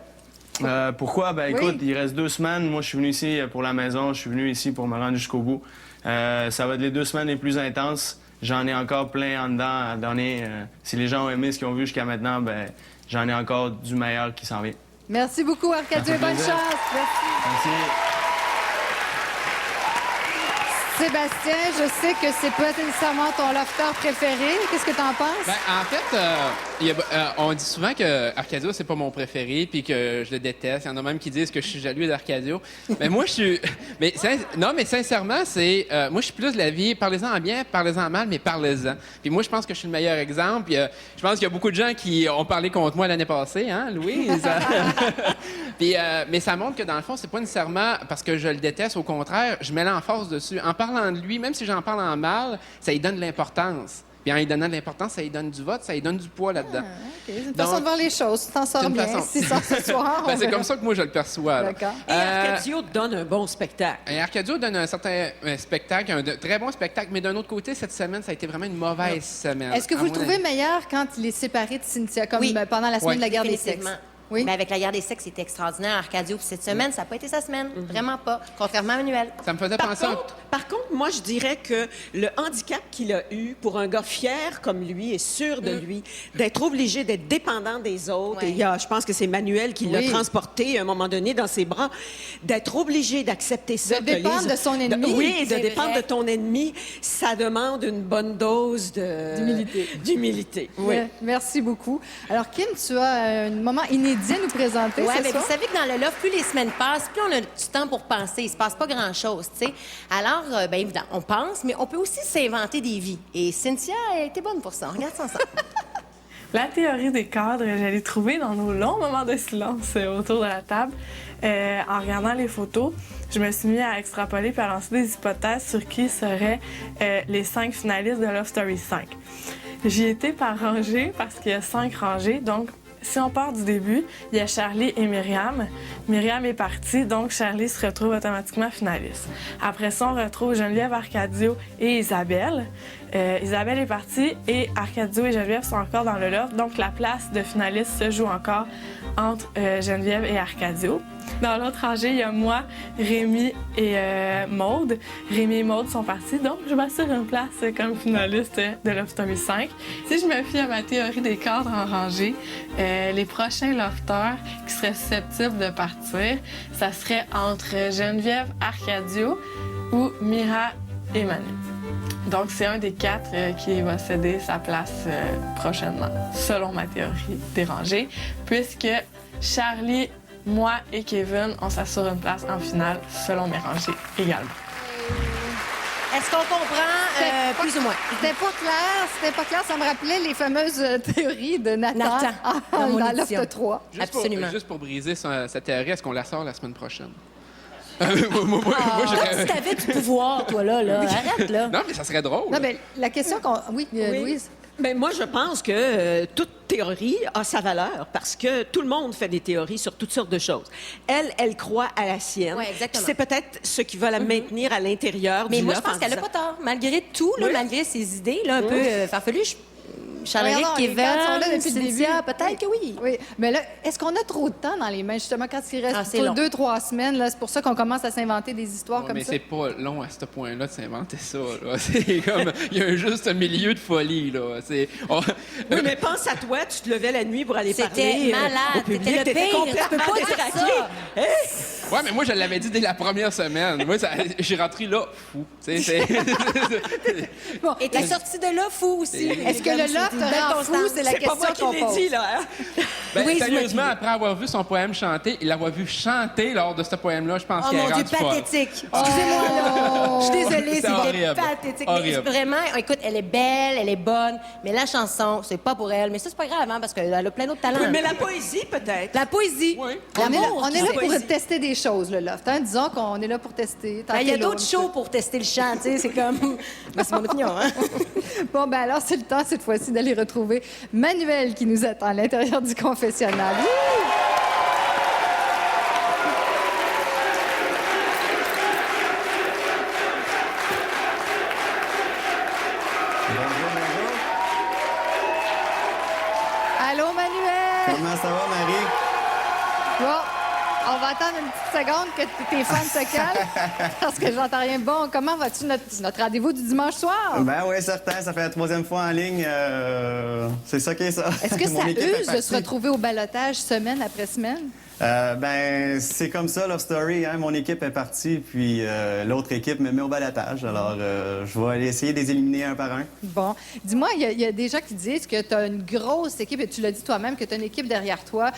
[SPEAKER 3] Pourquoi? Ben écoute,
[SPEAKER 5] Oui.
[SPEAKER 3] il reste 2 semaines. Moi, je suis venu ici pour la maison. Je suis venu ici pour me rendre jusqu'au bout. Ça va être les 2 semaines les plus intenses. J'en ai encore plein en dedans à donner. Si les gens ont aimé ce qu'ils ont vu jusqu'à maintenant, ben j'en ai encore du meilleur qui s'en vient.
[SPEAKER 5] Merci beaucoup, Arcadio.
[SPEAKER 3] Ça fait
[SPEAKER 5] Bonne
[SPEAKER 3] plaisir.
[SPEAKER 5] chance. Merci.
[SPEAKER 3] Merci.
[SPEAKER 5] Sébastien, je sais que c'est pas nécessairement ton lofteur préféré. Qu'est-ce que t'en penses?
[SPEAKER 11] Ben, en fait, on dit souvent que Arcadio, c'est pas mon préféré puis que je le déteste. Il y en a même qui disent que je suis jaloux d'Arcadio. Mais moi, je suis... Mais sincèrement, moi, je suis plus de la vie, parlez-en en bien, parlez-en en mal, mais parlez-en. Puis moi, je pense que je suis le meilleur exemple. Puis, je pense qu'il y a beaucoup de gens qui ont parlé contre moi l'année passée, hein, Louise? Puis, mais ça montre que, dans le fond, c'est pas nécessairement parce que je le déteste. Au contraire, je mets l'emphase dessus. En parlant de lui, même si j'en parle en mal, ça lui donne de l'importance. Puis en lui donnant de l'importance, ça lui donne du vote, ça lui donne du poids là-dedans.
[SPEAKER 5] C'est une façon de voir les choses. Tu t'en sors bien. Si ça ce soir,
[SPEAKER 11] ben, c'est comme ça que moi, je le perçois. là.
[SPEAKER 5] D'accord.
[SPEAKER 10] Et Arcadio donne un bon spectacle.
[SPEAKER 11] Et Arcadio donne un certain spectacle, très bon spectacle, mais d'un autre côté, cette semaine, ça a été vraiment une mauvaise semaine.
[SPEAKER 5] Est-ce que vous
[SPEAKER 11] à
[SPEAKER 5] le
[SPEAKER 11] mon
[SPEAKER 5] trouvez
[SPEAKER 11] avis.
[SPEAKER 5] meilleur quand il est séparé de Cynthia, comme
[SPEAKER 10] Oui.
[SPEAKER 5] pendant la semaine
[SPEAKER 11] Oui.
[SPEAKER 5] de la guerre des sexes?
[SPEAKER 10] Définitivement.
[SPEAKER 15] Oui. Mais avec la guerre des sexes, c'était extraordinaire. Arcadio, puis cette semaine, ça n'a pas été sa semaine. Vraiment pas. Contrairement à Manuel.
[SPEAKER 11] Ça me faisait penser...
[SPEAKER 10] Par contre, moi, je dirais que le handicap qu'il a eu, pour un gars fier comme lui et sûr de lui, d'être obligé d'être dépendant des autres, et je pense que c'est Manuel qui l'a transporté à un moment donné dans ses bras, d'être obligé d'accepter ça.
[SPEAKER 5] De dépendre de son ennemi.
[SPEAKER 10] Oui, de dépendre de ton ennemi, ça demande une bonne dose d'humilité. Oui.
[SPEAKER 5] Merci beaucoup. Alors, Kim, tu as un moment inédit à nous présenter,
[SPEAKER 15] Oui,
[SPEAKER 5] c'est
[SPEAKER 15] mais
[SPEAKER 5] ça?
[SPEAKER 15] vous savez que dans le loft, plus les semaines passent, plus on a du temps pour penser. Il se passe pas grand-chose, tu sais. Alors, bien évidemment, on pense, mais on peut aussi s'inventer des vies. Et Cynthia a été bonne pour ça. On regarde ça ensemble.
[SPEAKER 16] La théorie des cadres, je l'ai trouvée dans nos longs moments de silence autour de la table. En regardant les photos, je me suis mis à extrapoler puis à lancer des hypothèses sur qui seraient les 5 finalistes de Love Story 5. J'y étais par rangée parce qu'il y a 5 rangées, donc si on part du début, il y a Charlie et Myriam. Myriam est partie, donc Charlie se retrouve automatiquement finaliste. Après ça, on retrouve Geneviève, Arcadio et Isabelle. Isabelle est partie et Arcadio et Geneviève sont encore dans le loft, donc la place de finaliste se joue encore entre Geneviève et Arcadio. Dans l'autre rangée, il y a moi, Rémi et Maude. Rémi et Maude sont partis, donc je m'assure une place comme finaliste de Love Story 5. Si je me fie à ma théorie des cadres en rangée, les prochains lofteurs qui seraient susceptibles de partir, ça serait entre Geneviève, Arcadio ou Mira et Manu. Donc, c'est un des 4 qui va céder sa place prochainement, selon ma théorie des rangées, puisque Charlie, moi et Kevin, on s'assure une place en finale, selon mes rangées également.
[SPEAKER 15] Est-ce qu'on comprend plus ou moins?
[SPEAKER 5] C'était pas clair. Ça me rappelait les fameuses théories de Nathan dans Loft 3.
[SPEAKER 11] Juste pour briser cette théorie, est-ce qu'on la sort la semaine prochaine?
[SPEAKER 15] Comme si t'avais du pouvoir, toi, là. Arrête, là.
[SPEAKER 11] Non, mais ça serait drôle.
[SPEAKER 5] Non, mais la question qu'on... Oui, Louise?
[SPEAKER 10] Ben, moi, je pense que toute théorie a sa valeur parce que tout le monde fait des théories sur toutes sortes de choses. Elle croit à la sienne.
[SPEAKER 15] Oui, exactement.
[SPEAKER 10] C'est peut-être ce qui va la maintenir à l'intérieur du
[SPEAKER 15] Mais moi,
[SPEAKER 10] loft
[SPEAKER 15] je pense
[SPEAKER 10] en
[SPEAKER 15] qu'elle n'a
[SPEAKER 10] disant-
[SPEAKER 15] pas tort. Malgré tout, là, malgré ses idées là, un peu farfelues, Charles-Éric,
[SPEAKER 5] Kevin,
[SPEAKER 15] Kevin,
[SPEAKER 5] sont là depuis le début.
[SPEAKER 15] Cynthia, peut-être que oui.
[SPEAKER 5] Oui, mais là, est-ce qu'on a trop de temps dans les mains, justement, quand il reste
[SPEAKER 15] c'est long.
[SPEAKER 5] 2-3 semaines? Là, c'est pour ça qu'on commence à s'inventer des histoires comme
[SPEAKER 11] Mais
[SPEAKER 5] ça.
[SPEAKER 11] c'est pas long à ce point-là de s'inventer ça. Là. C'est comme... Il y a juste un milieu de folie, là.
[SPEAKER 10] Oui, mais pense à toi, tu te levais la nuit pour aller
[SPEAKER 15] C'était
[SPEAKER 10] parler
[SPEAKER 15] malade,
[SPEAKER 10] au public.
[SPEAKER 15] c'était le
[SPEAKER 10] T'étais
[SPEAKER 15] pire,
[SPEAKER 10] complètement
[SPEAKER 15] tu peux pas dire
[SPEAKER 10] détraqué.
[SPEAKER 15] ça.
[SPEAKER 11] Ouais, mais moi, je l'avais dit dès la première semaine. Moi, j'ai rentré là, fou. Tu sais,
[SPEAKER 15] Bon, et t'es sorti de là fou aussi.
[SPEAKER 5] Est-ce que le loft rend fou? C'est la question qu'on pose.
[SPEAKER 10] dit, là. Hein?
[SPEAKER 11] Ben,
[SPEAKER 15] Oui,
[SPEAKER 11] sérieusement, après avoir vu son poème chanter, il l'avoir vu chanter lors de ce poème-là, je pense
[SPEAKER 15] Oh
[SPEAKER 11] qu'il est
[SPEAKER 15] mon Dieu,
[SPEAKER 11] rendu folle.
[SPEAKER 15] pathétique. Excusez-moi, là. Je suis désolée,
[SPEAKER 11] C'est
[SPEAKER 15] c'était
[SPEAKER 11] horrible.
[SPEAKER 15] pathétique.
[SPEAKER 11] Horrible.
[SPEAKER 15] Mais vraiment, écoute, elle est belle, elle est bonne, mais la chanson, c'est pas pour elle. Mais ça, c'est pas grave, hein, parce qu'elle a plein d'autres talents.
[SPEAKER 10] Oui, mais la poésie, peut-être.
[SPEAKER 15] La poésie.
[SPEAKER 5] On
[SPEAKER 15] L'amour.
[SPEAKER 5] est là
[SPEAKER 15] tu sais.
[SPEAKER 5] pour tester des choses, le loft. Hein? Disons qu'on est là pour tester.
[SPEAKER 15] Ben, il y a
[SPEAKER 5] tenter
[SPEAKER 15] d'autres
[SPEAKER 5] l'autre.
[SPEAKER 15] shows pour tester le chant, tu sais, c'est comme... Ben, c'est mon opinion, hein.
[SPEAKER 5] Bon, ben alors, c'est le temps, cette fois-ci, d'aller retrouver Manuel qui nous attend à l'intérieur du confessionnal. Wouh! Allô, Manuel?
[SPEAKER 19] Comment ça va, Marie?
[SPEAKER 5] Bon, on va attendre une petite seconde que tes fans se calment, parce que j'entends rien. Bon, comment vas-tu notre rendez-vous du dimanche soir?
[SPEAKER 19] Ben oui, certain. Ça fait la 3e fois en ligne. C'est ça qui est ça.
[SPEAKER 5] Est-ce que
[SPEAKER 19] Mon
[SPEAKER 5] ça
[SPEAKER 19] équipe est
[SPEAKER 5] use de se
[SPEAKER 19] partie.
[SPEAKER 5] retrouver au balotage semaine après semaine?
[SPEAKER 19] Ben, c'est comme ça, Love Story. Hein? Mon équipe est partie, puis l'autre équipe me met au balotage. Alors, je vais aller essayer de les éliminer un par un.
[SPEAKER 5] Bon. Dis-moi, il y a des gens qui disent que tu as une grosse équipe, et tu l'as dit toi-même, que tu as une équipe derrière toi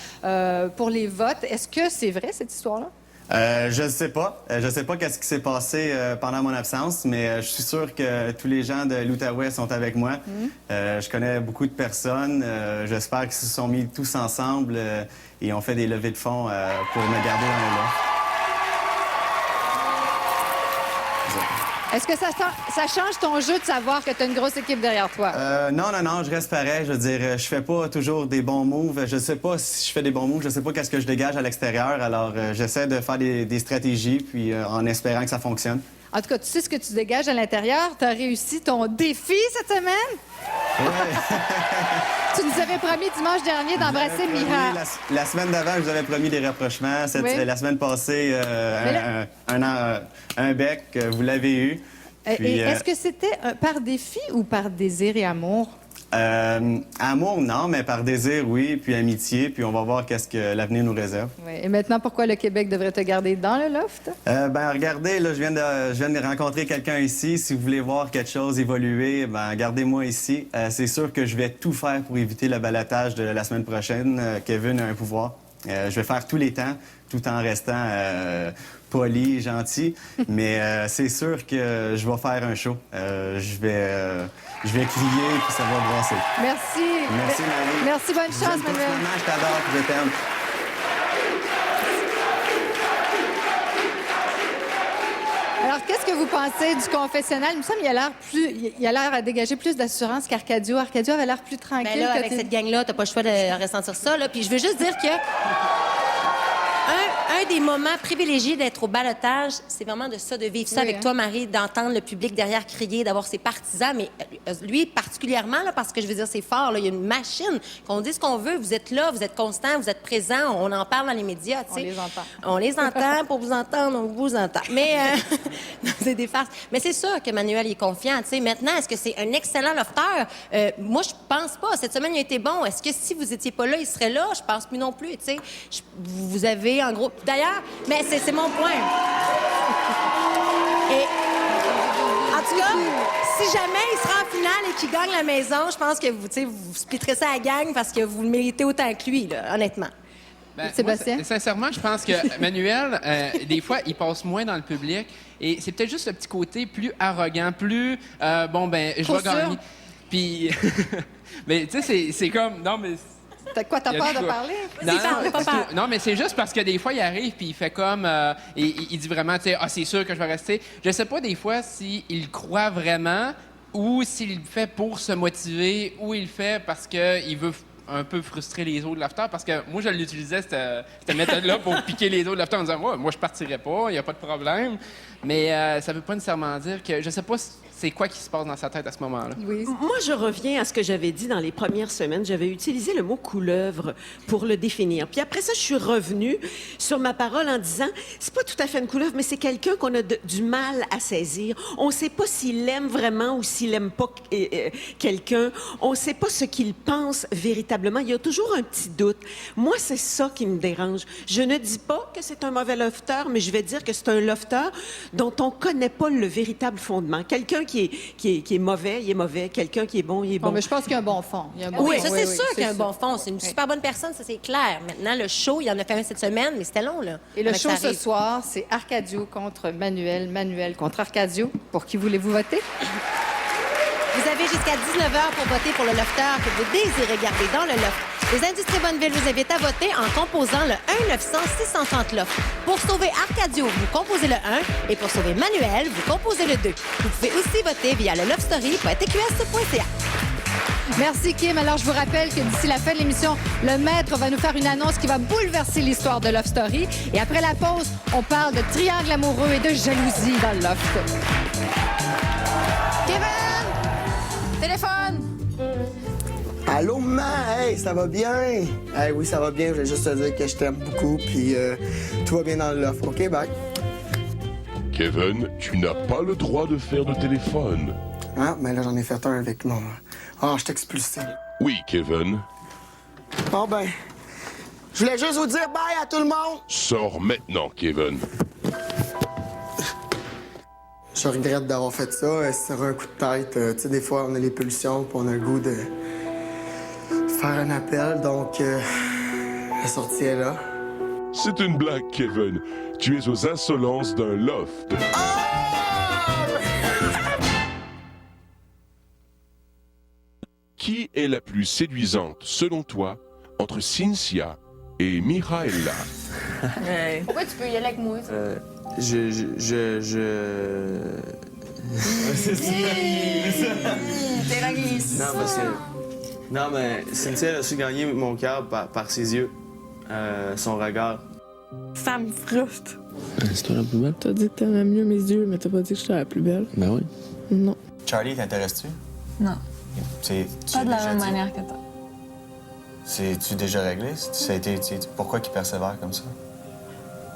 [SPEAKER 5] pour les votes. Est-ce que c'est vrai, cette histoire-là?
[SPEAKER 19] Je ne sais pas. Je sais pas qu'est-ce qui s'est passé pendant mon absence, mais je suis sûr que tous les gens de l'Outaouais sont avec moi. Je connais beaucoup de personnes. J'espère qu'ils se sont mis tous ensemble et ont fait des levées de fonds pour me garder dans le loft.
[SPEAKER 5] Est-ce que ça change ton jeu de savoir que tu as une grosse équipe derrière toi?
[SPEAKER 19] Non, je reste pareil. Je veux dire, je fais pas toujours des bons moves. Je sais pas si je fais des bons moves. Je sais pas qu'est-ce que je dégage à l'extérieur. Alors, j'essaie de faire des stratégies, puis en espérant que ça fonctionne.
[SPEAKER 5] En tout cas, tu sais ce que tu dégages à l'intérieur. Tu as réussi ton défi cette semaine? Tu nous avais promis dimanche dernier d'embrasser Mira.
[SPEAKER 19] La semaine d'avant, je vous avais promis des rapprochements.
[SPEAKER 5] Oui.
[SPEAKER 19] La semaine passée,
[SPEAKER 5] là-
[SPEAKER 19] un bec, vous l'avez eu. Puis,
[SPEAKER 5] Est-ce que c'était par défi ou par désir et amour?
[SPEAKER 19] Amour, non, mais par désir, oui, puis amitié, puis on va voir qu'est-ce que l'avenir nous réserve.
[SPEAKER 5] Oui. Et maintenant, pourquoi le Québec devrait te garder dans le loft?
[SPEAKER 19] Regardez, là, je viens de rencontrer quelqu'un ici. Si vous voulez voir quelque chose évoluer, gardez-moi ici. C'est sûr que je vais tout faire pour éviter le balotage de la semaine prochaine. Kevin a un pouvoir. Je vais faire tous les temps, tout en restant poli, gentil. Mais c'est sûr que je vais faire un show. Je vais crier, puis ça va brasser.
[SPEAKER 5] Merci.
[SPEAKER 19] Merci, Marie.
[SPEAKER 5] Merci, bonne chance,
[SPEAKER 19] Je t'aime
[SPEAKER 5] Manuel.
[SPEAKER 19] profondément, je t'adore, puis je t'aime.
[SPEAKER 5] Alors, qu'est-ce que vous pensez du confessionnal? Il me semble qu'il a l'air à dégager plus d'assurance qu'Arcadio. Arcadio avait l'air plus tranquille.
[SPEAKER 15] Ben là,
[SPEAKER 5] que
[SPEAKER 15] avec
[SPEAKER 5] t'es-
[SPEAKER 15] cette gang-là, t'as pas le choix de ressentir ça. Là. Puis je veux juste dire que un des moments privilégiés d'être au ballottage, c'est vraiment de ça, de vivre ça
[SPEAKER 5] Oui,
[SPEAKER 15] avec
[SPEAKER 5] hein.
[SPEAKER 15] toi, Marie, d'entendre le public derrière crier, d'avoir ses partisans. Mais lui, particulièrement, là, parce que je veux dire, c'est fort. Là, il y a une machine. Qu'on dise ce qu'on veut, vous êtes là, vous êtes constant, vous êtes présent, on en parle dans les médias. Tu sais.
[SPEAKER 5] On les entend.
[SPEAKER 15] On les entend pour vous entendre, on vous entend. Mais non, c'est des farces. Mais c'est sûr que Manuel il est confiant. Tu sais. Maintenant, est-ce que c'est un excellent lofteur? Moi, je pense pas. Cette semaine, il a été bon. Est-ce que si vous étiez pas là, il serait là? Je pense plus non plus. Tu sais. Vous avez, en gros... D'ailleurs, mais c'est mon point. Et... En tout cas, si jamais il sera en finale et qu'il gagne la maison, je pense que vous splitterez ça à la gang parce que vous le méritez autant que lui, là, honnêtement.
[SPEAKER 5] Sébastien?
[SPEAKER 11] Moi, sincèrement, je pense que Manuel, des fois, il passe moins dans le public. Et c'est peut-être juste le petit côté plus arrogant, plus je
[SPEAKER 5] Trop
[SPEAKER 11] vais gagner.
[SPEAKER 5] sûr.
[SPEAKER 11] Puis, mais tu sais, c'est comme. Non, mais.
[SPEAKER 5] T'as quoi, t'as
[SPEAKER 11] Il y a
[SPEAKER 5] peur
[SPEAKER 11] du
[SPEAKER 5] de
[SPEAKER 11] choix.
[SPEAKER 5] parler?
[SPEAKER 11] Non, mais c'est juste parce que des fois, il arrive puis il fait comme... il dit vraiment, tu sais, « Ah, c'est sûr que je vais rester. » Je sais pas des fois s'il croit vraiment ou s'il le fait pour se motiver ou il le fait parce qu'il veut un peu frustrer les autres de l'after. Parce que moi, je l'utilisais, cette méthode-là, pour piquer les autres de l'after en disant, « Moi, je partirai pas, il n'y a pas de problème. » Mais ça veut pas nécessairement dire que... Je sais pas c'est quoi qui se passe dans sa tête à ce moment-là.
[SPEAKER 10] Moi, je reviens à ce que j'avais dit dans les premières semaines. J'avais utilisé le mot couleuvre pour le définir. Puis après ça, je suis revenue sur ma parole en disant, c'est pas tout à fait une couleuvre, mais c'est quelqu'un qu'on a du mal à saisir. On sait pas s'il aime vraiment ou s'il aime pas quelqu'un. On sait pas ce qu'il pense véritablement. Il y a toujours un petit doute. Moi, c'est ça qui me dérange. Je ne dis pas que c'est un mauvais lofteur, mais je vais dire que c'est un lofteur dont on connaît pas le véritable fondement. Quelqu'un qui est mauvais, il est mauvais. Quelqu'un qui est bon, il est bon.
[SPEAKER 5] Bon, mais je pense qu'il y a un bon fond. Il y a un bon
[SPEAKER 15] Oui,
[SPEAKER 5] fond.
[SPEAKER 15] ça, c'est sûr qu'il y a un
[SPEAKER 5] sûr.
[SPEAKER 15] bon fond. C'est une super bonne personne, ça, c'est clair. Maintenant, le show, il y en a fait un cette semaine, mais c'était long, là.
[SPEAKER 5] Et le
[SPEAKER 15] Avant que
[SPEAKER 5] show
[SPEAKER 15] ça
[SPEAKER 5] ce
[SPEAKER 15] arrive.
[SPEAKER 5] soir, c'est Arcadio contre Manuel, Manuel contre Arcadio. Pour qui voulez-vous voter?
[SPEAKER 15] Vous avez jusqu'à 19h pour voter pour le lofteur que vous désirez garder dans le loft. Les Industries Bonneville vous invitent à voter en composant le 1-900-630 loft. Pour sauver Arcadio, vous composez le 1 et pour sauver Manuel, vous composez le 2. Vous pouvez aussi voter via le lovestory.tqs.ca.
[SPEAKER 5] Merci, Kim. Alors, je vous rappelle que d'ici la fin de l'émission, le maître va nous faire une annonce qui va bouleverser l'histoire de Love Story. Et après la pause, on parle de triangle amoureux et de jalousie dans le loft.
[SPEAKER 15] Kevin! Téléphone!
[SPEAKER 4] Allô, maman? Hey, ça va bien? Hey, oui, ça va bien. Je voulais juste te dire que je t'aime beaucoup, puis tout va bien dans le loft. OK, bye.
[SPEAKER 9] Kevin, tu n'as pas le droit de faire de téléphone.
[SPEAKER 4] Ah, mais là, j'en ai fait un avec mon... Ah, je t'expulsais.
[SPEAKER 9] Oui, Kevin.
[SPEAKER 4] Bon, ben, je voulais juste vous dire bye à tout le monde.
[SPEAKER 9] Sors maintenant, Kevin.
[SPEAKER 4] Je regrette d'avoir fait ça. C'est un coup de tête. Tu sais, des fois, on a les pulsions, puis on a le goût de faire un appel. Donc, la sortie est là.
[SPEAKER 9] C'est une blague, Kevin. Tu es aux insolences d'un loft. Qui est la plus séduisante, selon toi, entre Cynthia et Miraella?
[SPEAKER 13] Pourquoi tu peux y aller avec moi? ça?
[SPEAKER 19] Non, parce que... Non, mais Cynthia elle a su gagner mon cœur par ses yeux, son regard.
[SPEAKER 16] Ça me frustre.
[SPEAKER 20] C'est toi la plus belle?
[SPEAKER 16] T'as dit que t'aimais mieux mes yeux, mais t'as pas dit que j'étais la plus belle.
[SPEAKER 20] Ben oui.
[SPEAKER 16] Non.
[SPEAKER 19] Charlie, t'intéresses-tu?
[SPEAKER 12] Non. Pas de la même manière que toi.
[SPEAKER 19] C'est-tu déjà réglé? Ça a été, pourquoi il persévère comme ça?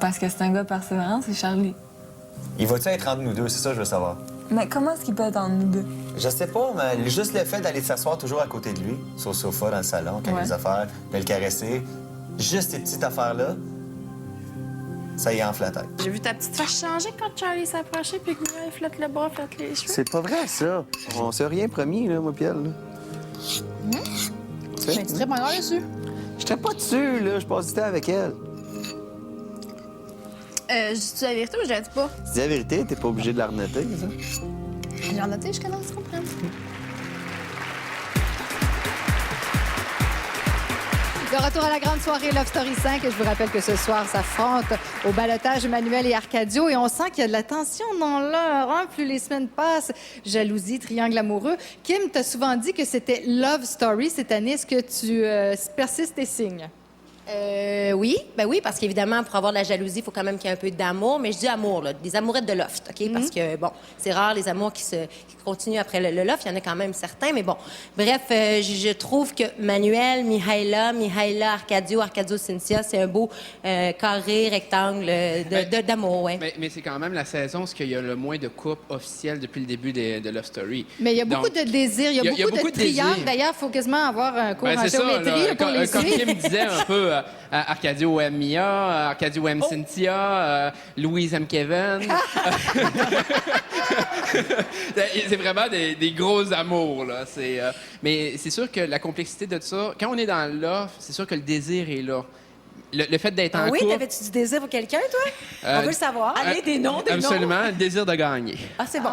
[SPEAKER 12] Parce que c'est un gars persévérant, c'est Charlie.
[SPEAKER 19] Il va-tu être entre nous deux? C'est ça que je veux savoir.
[SPEAKER 12] Mais comment est-ce qu'il peut être entre nous deux?
[SPEAKER 19] Je sais pas, mais juste le fait d'aller s'asseoir toujours à côté de lui, sur le sofa, dans le salon, quand il y a des affaires, de le caresser, juste ces petites affaires-là, ça y enfle la tête.
[SPEAKER 18] J'ai vu ta petite face changer quand Charlie s'approchait puis que moi, il flotte le bras, flotte les cheveux.
[SPEAKER 20] C'est pas vrai, ça. On s'est rien promis, là, moi, pis elle, là.
[SPEAKER 5] Mais tu serais pas grave dessus.
[SPEAKER 20] Je serais pas dessus, là. Je passe du temps avec elle.
[SPEAKER 18] Je dis la vérité ou je la dis pas?
[SPEAKER 20] Si dis la vérité, t'es pas obligé de la renoter, ça.
[SPEAKER 18] Je l'ai noté jusqu'à là, tu comprends?
[SPEAKER 5] De retour à la grande soirée Love Story 5. Et je vous rappelle que ce soir s'affrontent au ballottage Emmanuel et Arcadio. Et on sent qu'il y a de la tension dans l'heure. Hein? Plus les semaines passent, jalousie, triangle amoureux. Kim, t'as souvent dit que c'était Love Story cette année. Est-ce que tu persistes et signes?
[SPEAKER 15] Oui, ben oui, parce qu'évidemment, pour avoir de la jalousie, il faut quand même qu'il y ait un peu d'amour. Mais je dis amour, là, des amourettes de loft, OK? Parce que, bon, c'est rare les amours qui continuent après le loft. Il y en a quand même certains, mais bon. Bref, je trouve que Manuel, Mihaela, Arcadio, Cynthia, c'est un beau carré, rectangle d'amour, ouais.
[SPEAKER 11] Mais c'est quand même la saison où il y a le moins de couples officiels depuis le début de Love Story.
[SPEAKER 5] Mais il y a beaucoup de désirs, il y a beaucoup de triangles. D'ailleurs, il faut quasiment avoir un cours en géométrie pour les
[SPEAKER 11] comme Kim disait un peu, Arcadio aime Mia, Arcadio aime Cynthia, Louise aime Kevin. C'est vraiment des gros amours, là. Mais c'est sûr que la complexité de ça, quand on est dans l'offre, c'est sûr que le désir est là. Le fait d'être en couple...
[SPEAKER 15] Oui, t'avais-tu du désir pour quelqu'un, toi? On veut le savoir.
[SPEAKER 10] Allez, des noms,
[SPEAKER 11] Absolument, le désir de gagner.
[SPEAKER 15] Ah, c'est bon.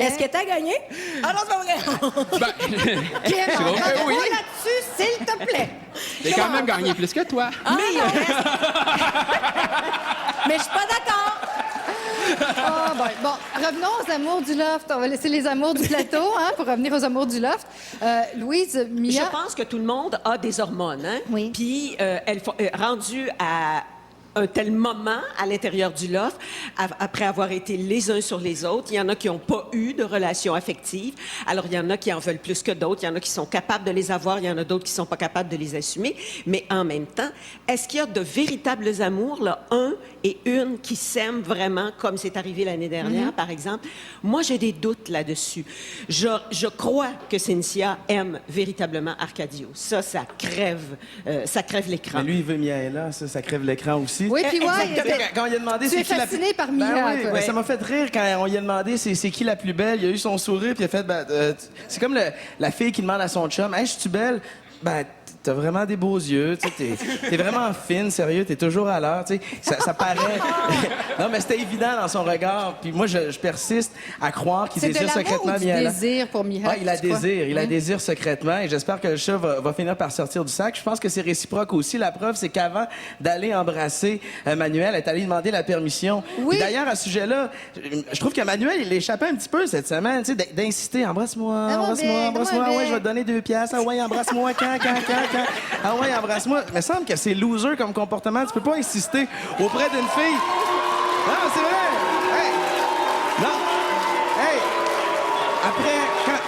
[SPEAKER 15] Est-ce que t'as gagné? Ah non, c'est pas vrai.
[SPEAKER 5] Kim,
[SPEAKER 11] oui.
[SPEAKER 15] là-dessus, s'il te plaît.
[SPEAKER 11] J'ai quand même gagné plus que toi.
[SPEAKER 15] Mais je suis pas d'accord.
[SPEAKER 5] Bon, revenons aux amours du loft. On va laisser les amours du plateau pour revenir aux amours du loft. Louise, Mia...
[SPEAKER 10] Je pense que tout le monde a des hormones, hein?
[SPEAKER 5] Oui.
[SPEAKER 10] Puis, rendues à un tel moment à l'intérieur du loft, après avoir été les uns sur les autres. Il y en a qui n'ont pas eu de relations affectives. Alors, il y en a qui en veulent plus que d'autres. Il y en a qui sont capables de les avoir. Il y en a d'autres qui ne sont pas capables de les assumer. Mais en même temps, est-ce qu'il y a de véritables amours, là, un et une qui s'aiment vraiment, comme c'est arrivé l'année dernière, par exemple? Moi, j'ai des doutes là-dessus. Je crois que Cynthia aime véritablement Arcadio. Ça crève l'écran.
[SPEAKER 3] Mais lui, il veut Mihaela, ça crève l'écran aussi.
[SPEAKER 5] Oui, puis
[SPEAKER 3] quand il a demandé
[SPEAKER 5] tu es fasciné par Mia, toi.
[SPEAKER 3] Ça m'a fait rire quand on lui a demandé c'est qui la plus belle. Il a eu son sourire puis il a fait c'est comme la fille qui demande à son chum hey, je suis belle? Ben t'as vraiment des beaux yeux, tu sais, t'es vraiment fine, sérieux, t'es toujours à l'heure, tu sais, ça paraît. Non, mais c'était évident dans son regard. Puis moi, je persiste à croire qu'il désire secrètement Mihaela.
[SPEAKER 5] C'est désir pour Mihaela.
[SPEAKER 3] Ah, il la désire secrètement et j'espère que le chat va finir par sortir du sac. Je pense que c'est réciproque aussi. La preuve, c'est qu'avant d'aller embrasser Manuel, elle est allée demander la permission.
[SPEAKER 5] Oui.
[SPEAKER 3] Et d'ailleurs, à ce sujet-là, je trouve que Manuel, il échappait un petit peu cette semaine, tu sais, d'insister, embrasse-moi, ouais, je vais te donner 2 piastres. Ah ouais, embrasse-moi, quand. Ah ouais, embrasse-moi. Il me semble que c'est loser comme comportement. Tu peux pas insister auprès d'une fille. Non, c'est vrai. Hey. Non. Hey. Après,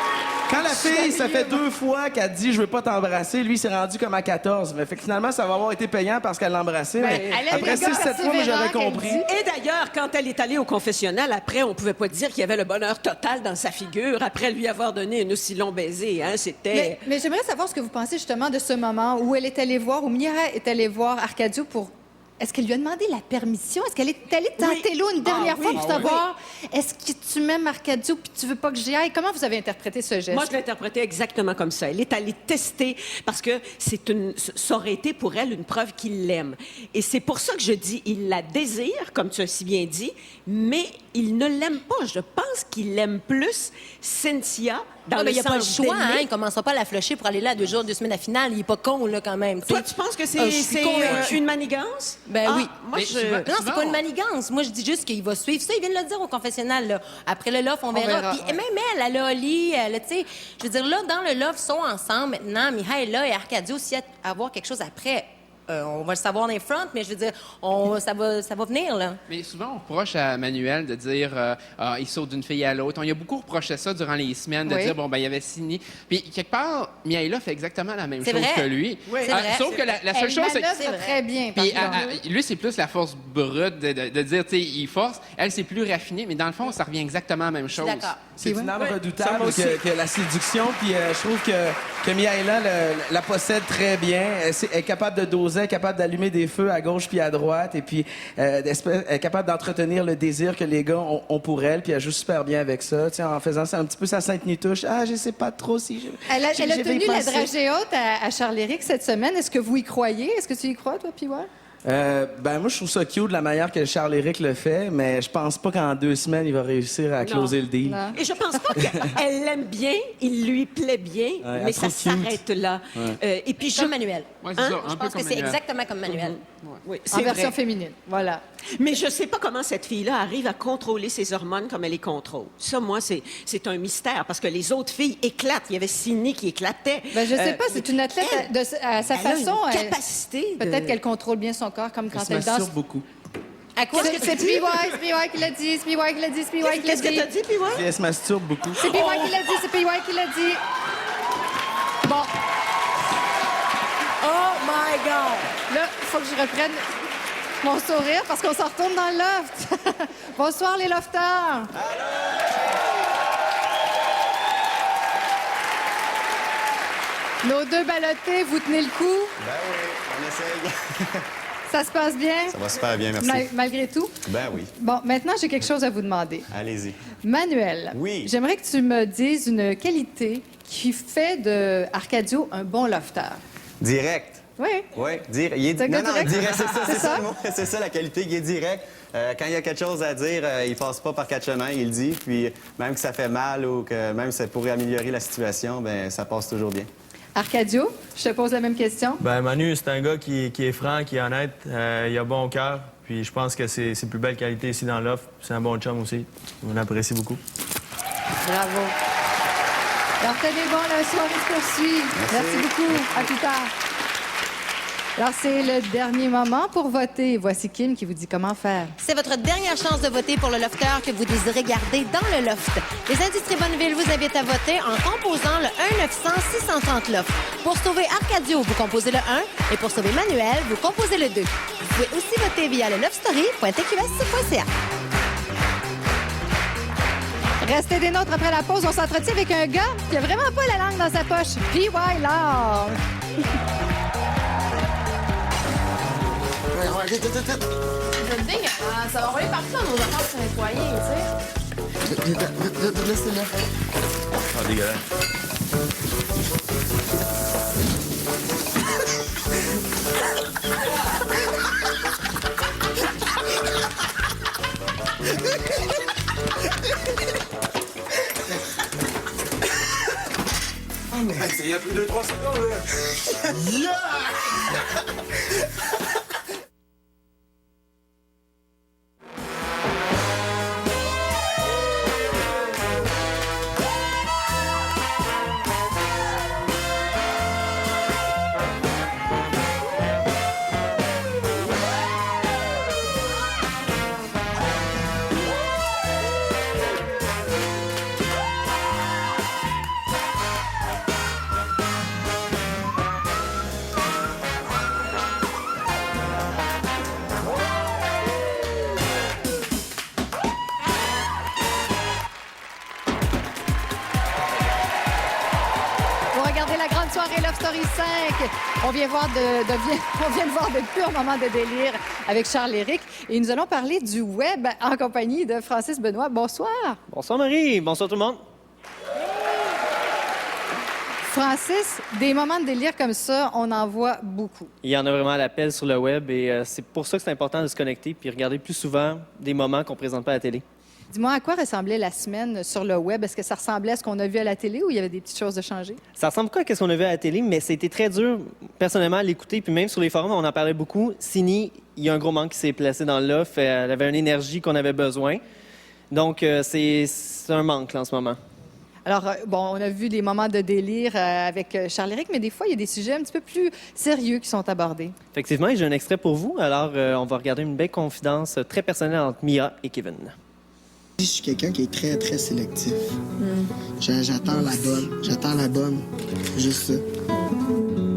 [SPEAKER 3] quand la fille, ça fait 2 fois qu'elle dit « je veux pas t'embrasser », lui, il s'est rendu comme à 14. Mais fait que finalement, ça va avoir été payant parce qu'elle l'a embrassé. Mais après 6-7 fois, moi, j'aurais compris.
[SPEAKER 10] Et d'ailleurs, quand elle est allée au confessionnal, après, on pouvait pas dire qu'il y avait le bonheur total dans sa figure après lui avoir donné un aussi long baiser. Hein? C'était...
[SPEAKER 5] Mais j'aimerais savoir ce que vous pensez justement de ce moment où elle est allée voir, où Mia est allée voir Arcadio pour... Est-ce qu'elle lui a demandé la permission? Est-ce qu'elle est allée tenter l'eau une dernière fois pour savoir est-ce que tu m'aimes, Arcadio, puis tu veux pas que j'y aille? Comment vous avez interprété ce geste?
[SPEAKER 10] Moi, je l'ai interprété exactement comme ça. Elle est allée tester parce que ça aurait été pour elle une preuve qu'il l'aime. Et c'est pour ça que je dis, il la désire, comme tu as si bien dit, mais il ne l'aime pas. Je pense qu'il aime plus Cynthia dans le
[SPEAKER 15] il n'y a pas le
[SPEAKER 10] sens
[SPEAKER 15] choix,
[SPEAKER 10] d'aimer.
[SPEAKER 15] hein? Il ne commencera pas à la flusher pour aller là 2 jours, 2 semaines à finale. Il n'est pas con, là, quand même.
[SPEAKER 10] Toi, tu penses que c'est une manigance?
[SPEAKER 15] Ben oui.
[SPEAKER 10] Moi,
[SPEAKER 15] Non, c'est pas une manigance. Moi, je dis juste qu'il va suivre ça. Il vient de le dire au confessionnal, là. Après le loft, on verra. Puis même elle a Oli, tu sais, je veux dire, là, dans le loft, ils sont ensemble maintenant. Mihaela et Arcadio, s'il y a à avoir quelque chose après, on va le savoir dans les fronts, mais je veux dire, ça va venir, là.
[SPEAKER 11] Mais souvent, on reproche à Manuel de dire il saute d'une fille à l'autre. On y a beaucoup reproché ça durant les semaines, de dire bon, ben il y avait signé. Puis, quelque part, Miaela fait exactement la même chose que lui.
[SPEAKER 15] Oui. C'est vrai.
[SPEAKER 11] Sauf que la seule chose, c'est que.
[SPEAKER 5] manœuvre très bien, par
[SPEAKER 11] Puis,
[SPEAKER 5] contre.
[SPEAKER 11] lui, c'est plus la force brute de dire, tu sais, il force. Elle, c'est plus raffiné, mais dans le fond, ça revient exactement à la même chose.
[SPEAKER 15] D'accord.
[SPEAKER 3] C'est une arme
[SPEAKER 11] Ça
[SPEAKER 3] redoutable
[SPEAKER 11] va aussi.
[SPEAKER 3] que la séduction, puis je trouve que Miaela la possède très bien. Elle est capable de doser, elle est capable d'allumer des feux à gauche puis à droite, et puis elle est capable d'entretenir le désir que les gars ont pour elle, puis elle joue super bien avec ça, tu sais, en faisant ça un petit peu sa sainte nitouche. Ah, je sais pas trop si je...
[SPEAKER 5] Elle a
[SPEAKER 3] j'ai
[SPEAKER 5] tenu
[SPEAKER 3] bien
[SPEAKER 5] la
[SPEAKER 3] pensé.
[SPEAKER 5] dragée haute à Charles-Éric cette semaine. Est-ce que vous y croyez? Est-ce que tu y crois, toi, puis
[SPEAKER 3] Ben moi, je trouve ça cute de la manière que Charles-Éric le fait, mais je pense pas qu'en 2 semaines, il va réussir à closer le deal.
[SPEAKER 10] Et je pense pas qu'elle l'aime bien, il lui plaît bien,
[SPEAKER 3] elle
[SPEAKER 10] mais ça
[SPEAKER 3] trouve cute.
[SPEAKER 10] s'arrête là.
[SPEAKER 3] Ouais.
[SPEAKER 10] Et puis
[SPEAKER 15] Comme Manuel.
[SPEAKER 11] Ouais, c'est ça, un
[SPEAKER 15] Je
[SPEAKER 11] peu
[SPEAKER 15] pense que
[SPEAKER 11] comme
[SPEAKER 15] c'est
[SPEAKER 11] Manuel.
[SPEAKER 15] exactement comme Manuel.
[SPEAKER 10] Oui,
[SPEAKER 5] en
[SPEAKER 10] c'est
[SPEAKER 5] version
[SPEAKER 10] vrai.
[SPEAKER 5] féminine? Voilà.
[SPEAKER 10] Mais je sais pas comment cette fille-là arrive à contrôler ses hormones comme elle les contrôle. Ça, moi, c'est un mystère, parce que les autres filles éclatent. Il y avait Cindy qui éclatait.
[SPEAKER 5] Ben, je sais pas, c'est une athlète à sa
[SPEAKER 10] elle a
[SPEAKER 5] façon.
[SPEAKER 10] une capacité de-
[SPEAKER 5] Peut-être qu'elle contrôle bien son corps, comme quand
[SPEAKER 3] Elle se
[SPEAKER 5] elle danse.
[SPEAKER 3] masturbe beaucoup.
[SPEAKER 15] À quoi
[SPEAKER 5] C'est PY qui l'a dit, c'est PY qui l'a dit, c'est PY qui l'a
[SPEAKER 10] Qu'est-ce que
[SPEAKER 5] dit.
[SPEAKER 10] t'as dit, PY?
[SPEAKER 3] Elle se masturbe beaucoup.
[SPEAKER 5] C'est PY qui l'a dit, c'est PY qui l'a dit. Bon.
[SPEAKER 15] Oh my God!
[SPEAKER 5] Là, il faut que je reprenne mon sourire parce qu'on s'en retourne dans le loft. Bonsoir, les lofters. Nos 2 ballottés, vous tenez le coup.
[SPEAKER 19] Ben oui, on essaye.
[SPEAKER 5] Ça se passe bien?
[SPEAKER 19] Ça va super bien, merci.
[SPEAKER 5] Malgré tout.
[SPEAKER 19] Ben oui,
[SPEAKER 5] Bon, maintenant, j'ai quelque chose à vous demander.
[SPEAKER 19] allez-y.
[SPEAKER 5] Manuel,
[SPEAKER 19] Oui.
[SPEAKER 5] j'aimerais que tu me dises une qualité qui fait de Arcadio un bon lofter.
[SPEAKER 19] Direct.
[SPEAKER 5] Oui.
[SPEAKER 19] Oui, il est
[SPEAKER 5] C'est un gars
[SPEAKER 19] non,
[SPEAKER 5] direct?
[SPEAKER 19] direct, c'est ça,
[SPEAKER 5] C'est
[SPEAKER 19] c'est ça
[SPEAKER 5] ça?
[SPEAKER 19] le mot. C'est ça la qualité, il est direct. Quand il y a quelque chose à dire, il passe pas par 4 chemins, il le dit. Puis même que ça fait mal ou que même ça pourrait améliorer la situation, ben ça passe toujours bien.
[SPEAKER 5] Arcadio, je te pose la même question.
[SPEAKER 21] Ben Manu, c'est un gars qui est franc, qui est honnête, il a bon cœur. Puis je pense que c'est ses plus belles qualités ici dans l'offre. C'est un bon chum aussi. On l'apprécie beaucoup.
[SPEAKER 5] Bravo. Alors, tenez bon, la soirée se poursuit. Merci beaucoup. À plus tard. Alors, c'est le dernier moment pour voter. Voici Kim qui vous dit comment faire.
[SPEAKER 15] C'est votre dernière chance de voter pour le lofter que vous désirez garder dans le loft. Les Industries Bonneville vous invitent à voter en composant le 1-900-630-LOFT. Pour sauver Arcadio, vous composez le 1 et pour sauver Manuel, vous composez le 2. Vous pouvez aussi voter via le lovestory.tqs.ca.
[SPEAKER 5] Restez des nôtres après la pause. On s'entretient avec un gars qui a vraiment pas la langue dans sa poche. PY Lord.
[SPEAKER 18] C'est dégueulasse. Ça va envoyer partout dans nos affaires pour nettoyer, tu sais.
[SPEAKER 4] Laissez-le.
[SPEAKER 21] Ah, dégueulasse.
[SPEAKER 8] Il y a plus de 3 secondes, là.
[SPEAKER 5] Vous regardez la grande soirée Love Story 5. On vient de voir de purs moments de délire avec Charles-Éric. Et nous allons parler du web en compagnie de Francis Benoît. Bonsoir.
[SPEAKER 22] Bonsoir Marie, bonsoir tout le monde.
[SPEAKER 5] Francis, des moments de délire comme ça, on en voit beaucoup.
[SPEAKER 22] Il y en a vraiment à l'appel sur le web et c'est pour ça que c'est important de se connecter puis regarder plus souvent des moments qu'on ne présente pas à la télé.
[SPEAKER 5] Dis-moi, à quoi ressemblait la semaine sur le web? Est-ce que ça ressemblait à ce qu'on a vu à la télé ou il y avait des petites choses de changer?
[SPEAKER 22] Ça ressemble pas à ce qu'on a vu à la télé, mais c'était très dur personnellement à l'écouter. Puis même sur les forums, on en parlait beaucoup. Sini, il y a un gros manque qui s'est placé dans l'offre. Elle avait une énergie qu'on avait besoin. Donc, c'est un manque là, en ce moment.
[SPEAKER 5] Alors, bon, on a vu des moments de délire avec Charles-Éric, mais des fois, il y a des sujets un petit peu plus sérieux qui sont abordés.
[SPEAKER 22] Effectivement, et j'ai un extrait pour vous. Alors, on va regarder une belle confidence très personnelle entre Mia et Kevin.
[SPEAKER 4] Je suis quelqu'un qui est très, très sélectif. J'attends la bonne. J'attends la bonne. Juste ça.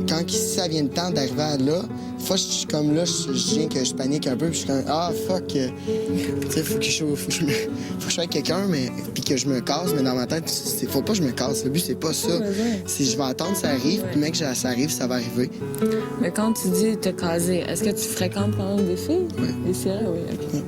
[SPEAKER 4] Quand ça vient le temps d'arriver à là, fois je suis comme là, je viens que je panique un peu, puis je suis comme ah fuck, tu sais, faut que je sois avec quelqu'un, mais puis que je me casse, mais dans ma tête, faut pas que je me casse. Le but c'est pas ça. Si je vais attendre, ça arrive, puis mec, ça arrive, ça va arriver.
[SPEAKER 12] Mais quand tu dis te caser, est-ce que tu fréquentes quand même des filles? Oui. Des filles, oui, OK.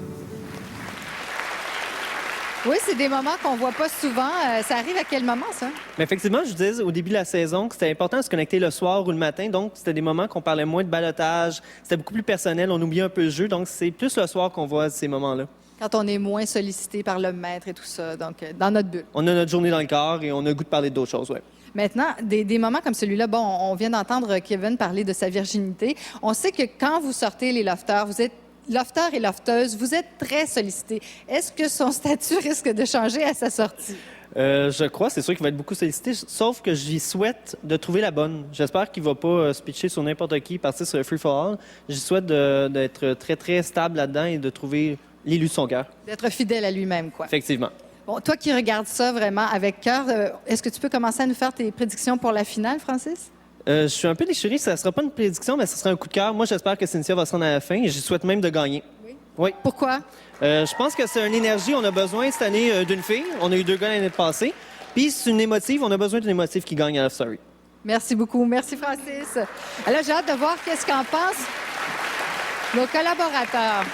[SPEAKER 5] Oui, c'est des moments qu'on voit pas souvent. Ça arrive à quel moment, ça?
[SPEAKER 22] Mais effectivement, je disais au début de la saison que c'était important de se connecter le soir ou le matin. Donc, c'était des moments qu'on parlait moins de balotage. C'était beaucoup plus personnel. On oubliait un peu le jeu. Donc, c'est plus le soir qu'on voit ces moments-là.
[SPEAKER 5] Quand on est moins sollicité par le maître et tout ça, donc dans notre bulle.
[SPEAKER 22] On a notre journée dans le corps et on a le goût de parler d'autres choses, oui.
[SPEAKER 5] Maintenant, des moments comme celui-là, bon, on vient d'entendre Kevin parler de sa virginité. On sait que quand vous sortez les lofters, vous êtes lofteur et lofteuse, vous êtes très sollicité. Est-ce que son statut risque de changer à sa sortie?
[SPEAKER 22] Je crois, c'est sûr qu'il va être beaucoup sollicité, sauf que j'y souhaite de trouver la bonne. J'espère qu'il va pas se pitcher sur n'importe qui, partir sur le free-for-all. J'y souhaite d'être très, très stable là-dedans et de trouver l'élu de son cœur.
[SPEAKER 5] D'être fidèle à lui-même, quoi.
[SPEAKER 22] Effectivement.
[SPEAKER 5] Bon, toi qui regardes ça vraiment avec cœur, est-ce que tu peux commencer à nous faire tes prédictions pour la finale, Francis?
[SPEAKER 22] Je suis un peu déchiré. Ça ne sera pas une prédiction, mais ce sera un coup de cœur. Moi, j'espère que Cynthia va se rendre à la fin et j'y souhaite même de gagner. Oui.
[SPEAKER 5] Pourquoi?
[SPEAKER 22] Je pense que c'est une énergie. On a besoin cette année d'une fille. On a eu 2 gars l'année passée. Puis c'est une émotive. On a besoin d'une émotive qui gagne à Love Story.
[SPEAKER 5] Merci beaucoup. Merci, Francis. Alors, j'ai hâte de voir qu'est-ce qu'en pensent nos collaborateurs.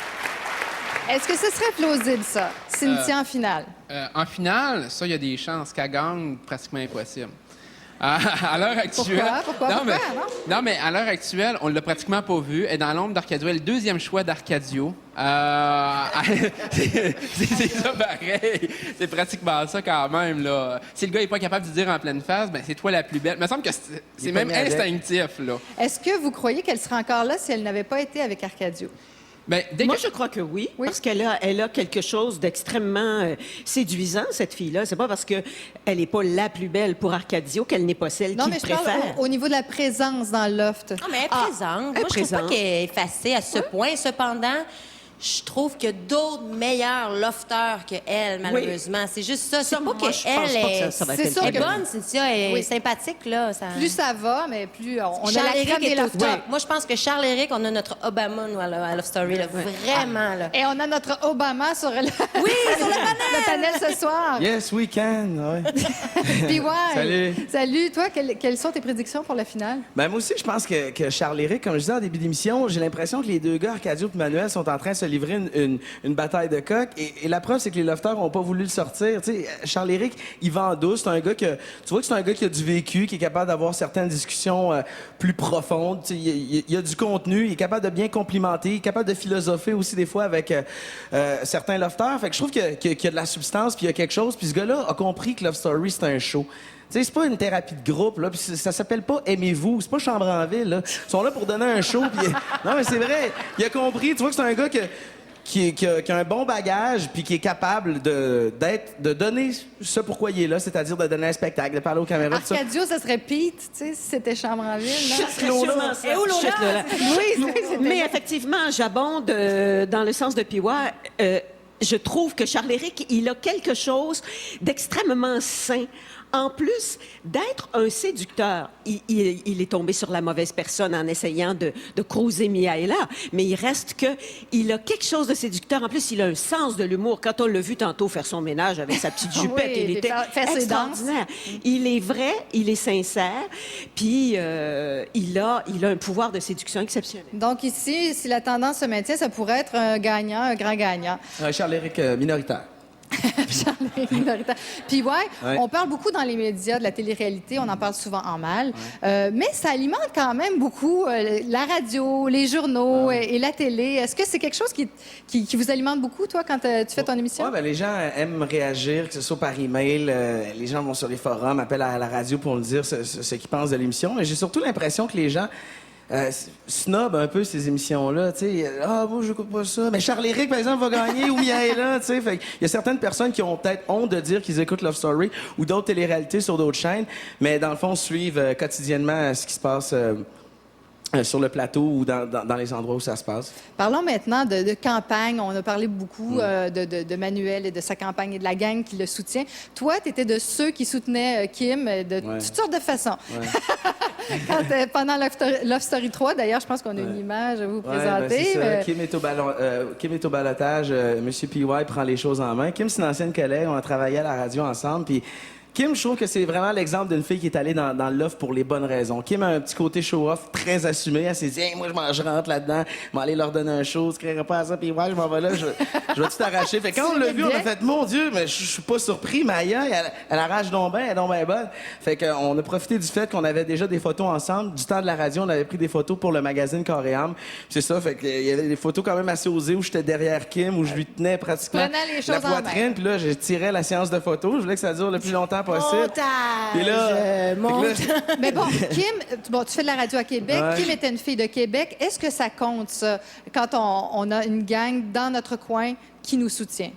[SPEAKER 5] Est-ce que ce serait plausible, ça, Cynthia, en finale?
[SPEAKER 11] En finale, ça, il y a des chances qu'elle gagne, pratiquement impossible. À l'heure actuelle.
[SPEAKER 5] Pourquoi?
[SPEAKER 11] Non, mais à l'heure actuelle, on l'a pratiquement pas vu. Elle est dans l'ombre d'Arcadio. Elle est le 2e choix d'Arcadio. C'est ça pareil. C'est pratiquement ça quand même, là. Si le gars n'est pas capable de dire en pleine face, ben c'est toi la plus belle. Il me semble que c'est même instinctif, là.
[SPEAKER 5] Est-ce que vous croyez qu'elle serait encore là si elle n'avait pas été avec Arcadio?
[SPEAKER 10] Ben, moi, je crois que oui, parce qu'elle a quelque chose d'extrêmement séduisant, cette fille-là. C'est pas parce qu'elle n'est pas la plus belle pour Arcadio qu'elle n'est pas celle qu'il préfère.
[SPEAKER 5] Non, mais je parle au niveau de la présence dans le loft.
[SPEAKER 15] Non, mais elle est présente. Moi, je trouve pas qu'elle est effacée à ce point. Cependant, je trouve qu'il y a d'autres meilleurs lofters qu'elle, malheureusement. C'est juste ça. C'est pas qu'elle est... C'est bonne, Cynthia, elle est sympathique, là. Ça...
[SPEAKER 5] Plus ça va, mais plus on a la crème des lofters.
[SPEAKER 15] Moi, je pense que Charles-Éric, on a notre Obama, nous, à Love Story, là. Vraiment, là.
[SPEAKER 5] Et on a notre Obama sur le...
[SPEAKER 15] Oui, sur le
[SPEAKER 5] panel ce soir.
[SPEAKER 3] Yes, we can. Ouais.
[SPEAKER 5] Puis ouais.
[SPEAKER 3] Salut.
[SPEAKER 5] Salut. Toi, quelles sont tes prédictions pour la finale?
[SPEAKER 3] Ben, moi aussi, je pense que Charles-Éric, comme je disais en début d'émission, j'ai l'impression que les 2 gars, Arcadio et Manuel, sont en train de se livrer une bataille de coq. Et la preuve, c'est que les lofters n'ont pas voulu le sortir. Tu sais, Charles-Éric, il vend douce. C'est un gars tu vois que c'est un gars qui a du vécu, qui est capable d'avoir certaines discussions plus profondes. Tu sais, il a du contenu, il est capable de bien complimenter, il est capable de philosopher aussi des fois avec certains lofters. Fait que je trouve qu'il y a de la substance, puis il y a quelque chose. Puis ce gars-là a compris que Love Story, c'est un show. Tu sais, c'est pas une thérapie de groupe, là, puis ça s'appelle pas Aimez-vous, c'est pas Chambre en ville, là. Ils sont là pour donner un show, puis... Non, mais c'est vrai, il a compris, tu vois que c'est un gars qui a un bon bagage, puis qui est capable de donner ce pourquoi il est là, c'est-à-dire de donner un spectacle, de parler aux caméras, tout ça.
[SPEAKER 5] Arcadio, ça serait Pete, tu sais, si c'était Chambre en ville, non?
[SPEAKER 10] Et où Lola? Oui, mais effectivement, j'abonde dans le sens de Piwa. Je trouve que Charles-Éric, il a quelque chose d'extrêmement sain. En plus d'être un séducteur, il est tombé sur la mauvaise personne en essayant de cruiser Miaela, mais il reste que il a quelque chose de séducteur. En plus, il a un sens de l'humour. Quand on l'a vu tantôt faire son ménage avec sa petite jupette, il était extraordinaire. Il est vrai, il est sincère, puis il a un pouvoir de séduction exceptionnel.
[SPEAKER 5] Donc ici, si la tendance se maintient, ça pourrait être un gagnant, un grand gagnant.
[SPEAKER 3] Charles-Éric minoritaire.
[SPEAKER 5] Charles-Éric minoritaire. Puis on parle beaucoup dans les médias de la télé-réalité, on en parle souvent en mal, mais ça alimente quand même beaucoup la radio, les journaux et la télé. Est-ce que c'est quelque chose qui vous alimente beaucoup, toi, quand tu fais ton émission?
[SPEAKER 3] Oui, les gens aiment réagir, que ce soit par email, les gens vont sur les forums, appellent à la radio pour nous dire ce qu'ils pensent de l'émission, mais j'ai surtout l'impression que les gens snob un peu ces émissions-là, tu sais. Moi, je n'écoute pas ça. Mais Charles-Éric, par exemple, va gagner ou Miaela, tu sais. Fait il y a certaines personnes qui ont peut-être honte de dire qu'ils écoutent Love Story ou d'autres téléréalités sur d'autres chaînes, mais dans le fond, suivent quotidiennement ce qui se passe sur le plateau ou dans les endroits où ça se passe.
[SPEAKER 5] Parlons maintenant de campagne. On a parlé beaucoup de Manuel et de sa campagne et de la gang qui le soutient. Toi, tu étais de ceux qui soutenaient Kim de toutes sortes de façons. Ouais. Pendant Love Story 3, d'ailleurs, je pense qu'on a une image à vous présenter.
[SPEAKER 3] Ben, Kim est au balotage. Monsieur PY prend les choses en main. Kim, c'est une ancienne collègue. On a travaillé à la radio ensemble. Puis Kim, je trouve que c'est vraiment l'exemple d'une fille qui est allée dans le love pour les bonnes raisons. Kim a un petit côté show-off très assumé. Elle s'est dit, hey, moi, je rentre là-dedans, je vais aller leur donner un show, je créerai pas à ça, puis ouais, je m'en vais là, je vais tout arracher. Fait que quand on l'a vu, on a fait, mon Dieu, mais je suis pas surpris, Maya, elle arrache donc bien, elle est donc bien bonne. Fait qu'on a profité du fait qu'on avait déjà des photos ensemble. Du temps de la radio, on avait pris des photos pour le magazine Corps et Âme. C'est ça, fait qu'il y avait des photos quand même assez osées où j'étais derrière Kim, où je lui tenais pratiquement la poitrine, puis là, je tirais la séance de photos. Je voulais que ça dure le plus longtemps possible. Et là,
[SPEAKER 5] mais bon, Kim, tu fais de la radio à Québec.
[SPEAKER 3] Ouais.
[SPEAKER 5] Kim était une fille de Québec. Est-ce que ça compte, ça, quand on a une gang dans notre coin qui nous soutient?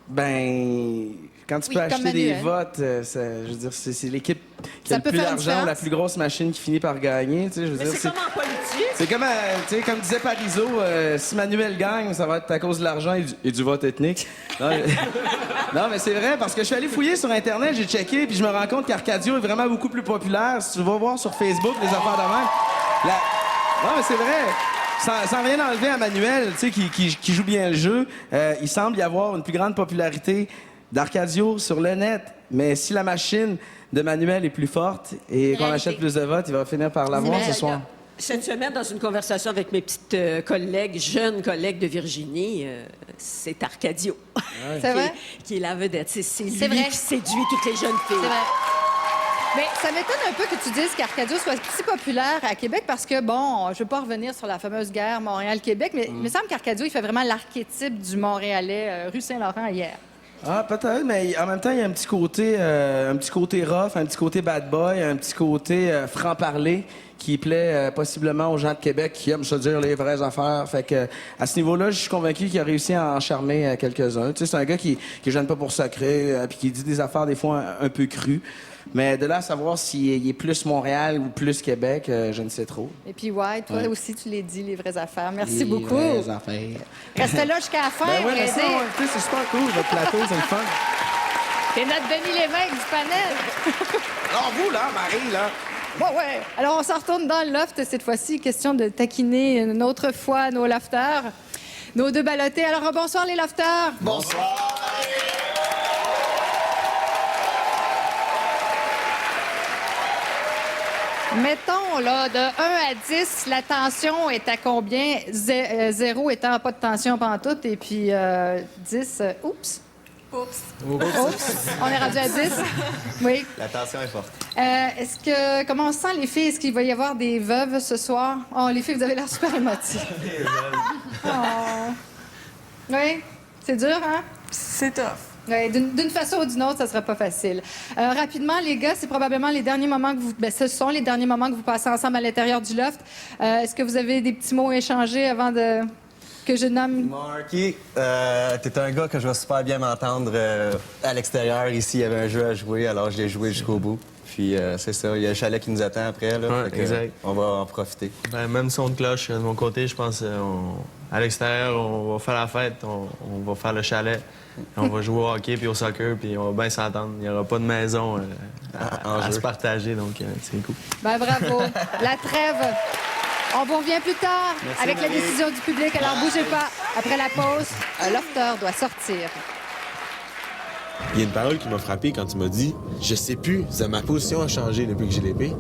[SPEAKER 3] Ben, quand tu peux acheter des votes, je veux dire, c'est l'équipe qui a le plus d'argent, la plus grosse machine qui finit par gagner. Tu sais, je veux dire,
[SPEAKER 10] c'est comme en politique.
[SPEAKER 3] C'est comme, tu sais, comme disait Parizeau, si Manuel gagne, ça va être à cause de l'argent et du vote ethnique. Non, mais c'est vrai, parce que je suis allé fouiller sur Internet, j'ai checké, puis je me rends compte qu'Arcadio est vraiment beaucoup plus populaire. Si tu vas voir sur Facebook les affaires de même. Non, mais c'est vrai. Sans rien enlever à Manuel, tu sais, qui joue bien le jeu, il semble y avoir une plus grande popularité d'Arcadio sur le net. Mais si la machine de Manuel est plus forte et qu'on achète plus de votes, il va finir par l'avoir ce soir.
[SPEAKER 10] Cette semaine, dans une conversation avec mes petites jeunes collègues de Virginie, c'est Arcadio
[SPEAKER 5] C'est vrai?
[SPEAKER 10] qui est la vedette. C'est lui
[SPEAKER 5] vrai.
[SPEAKER 10] qui séduit toutes les jeunes filles.
[SPEAKER 5] C'est vrai. Mais ça m'étonne un peu que tu dises qu'Arcadio soit si populaire à Québec parce que, bon, je veux pas revenir sur la fameuse guerre Montréal-Québec, mais il me semble qu'Arcadio, il fait vraiment l'archétype du Montréalais, rue Saint-Laurent hier.
[SPEAKER 3] Ah, peut-être, mais en même temps, il y a un petit côté rough, un petit côté bad boy, un petit côté franc-parler qui plaît possiblement aux gens de Québec qui aiment se dire les vraies affaires. Fait que à ce niveau-là, je suis convaincu qu'il a réussi à en charmer quelques-uns. Tu sais, c'est un gars qui gêne pas pour sacrer, puis qui dit des affaires des fois un peu crues. Mais de là à savoir s'il est plus Montréal ou plus Québec, je ne sais trop.
[SPEAKER 5] Et puis, ouais, toi aussi, tu l'as dit, les vraies affaires. Merci beaucoup.
[SPEAKER 3] Les vraies affaires.
[SPEAKER 5] Reste là jusqu'à la fin.
[SPEAKER 3] Ben ouais, merci, c'est super cool, votre plateau, c'est le fun.
[SPEAKER 5] T'es notre Denis Lévesque du panel.
[SPEAKER 3] Alors vous, là, Marie, là.
[SPEAKER 5] Ouais. Alors, on s'en retourne dans le loft cette fois-ci. Question de taquiner une autre fois nos lofters. Nos deux ballottés. Alors, bonsoir les lofters.
[SPEAKER 3] Bonsoir.
[SPEAKER 5] Mettons, là, de 1 à 10, la tension est à combien? 0 étant pas de tension pantoute, et puis 10, oups. Oups. On est rendu à 10. Oui.
[SPEAKER 19] La tension est forte.
[SPEAKER 5] Comment on se sent, les filles? Est-ce qu'il va y avoir des veuves ce soir? Oh, les filles, vous avez l'air super émotives. Oh. Oui? C'est dur, hein?
[SPEAKER 16] C'est tough.
[SPEAKER 5] Ouais, d'une façon ou d'une autre, ça sera pas facile. Rapidement, les gars, c'est probablement les derniers moments que vous... ce sont les derniers moments que vous passez ensemble à l'intérieur du loft. Est-ce que vous avez des petits mots échangés avant que je nomme...
[SPEAKER 19] Marky, t'es un gars que je vais super bien m'entendre à l'extérieur. Ici, il y avait un jeu à jouer, alors je l'ai joué jusqu'au bout. Puis c'est ça, il y a le chalet qui nous attend après. Là,
[SPEAKER 21] ouais, exact.
[SPEAKER 19] On va en profiter.
[SPEAKER 21] Ben, même son de cloche, de mon côté, je pense à l'extérieur, on va faire la fête, on va faire le chalet. On va jouer au hockey puis au soccer, puis on va bien s'entendre. Il n'y aura pas de maison à se partager, donc c'est cool.
[SPEAKER 5] Ben bravo. La trêve. On vous revient plus tard. Merci, avec Marie. La décision du public. Alors bougez pas. Après la pause, un lofter doit sortir.
[SPEAKER 6] Il y a une parole qui m'a frappé quand tu m'as dit « Je sais plus, ma position a changé depuis que j'ai l'épée. »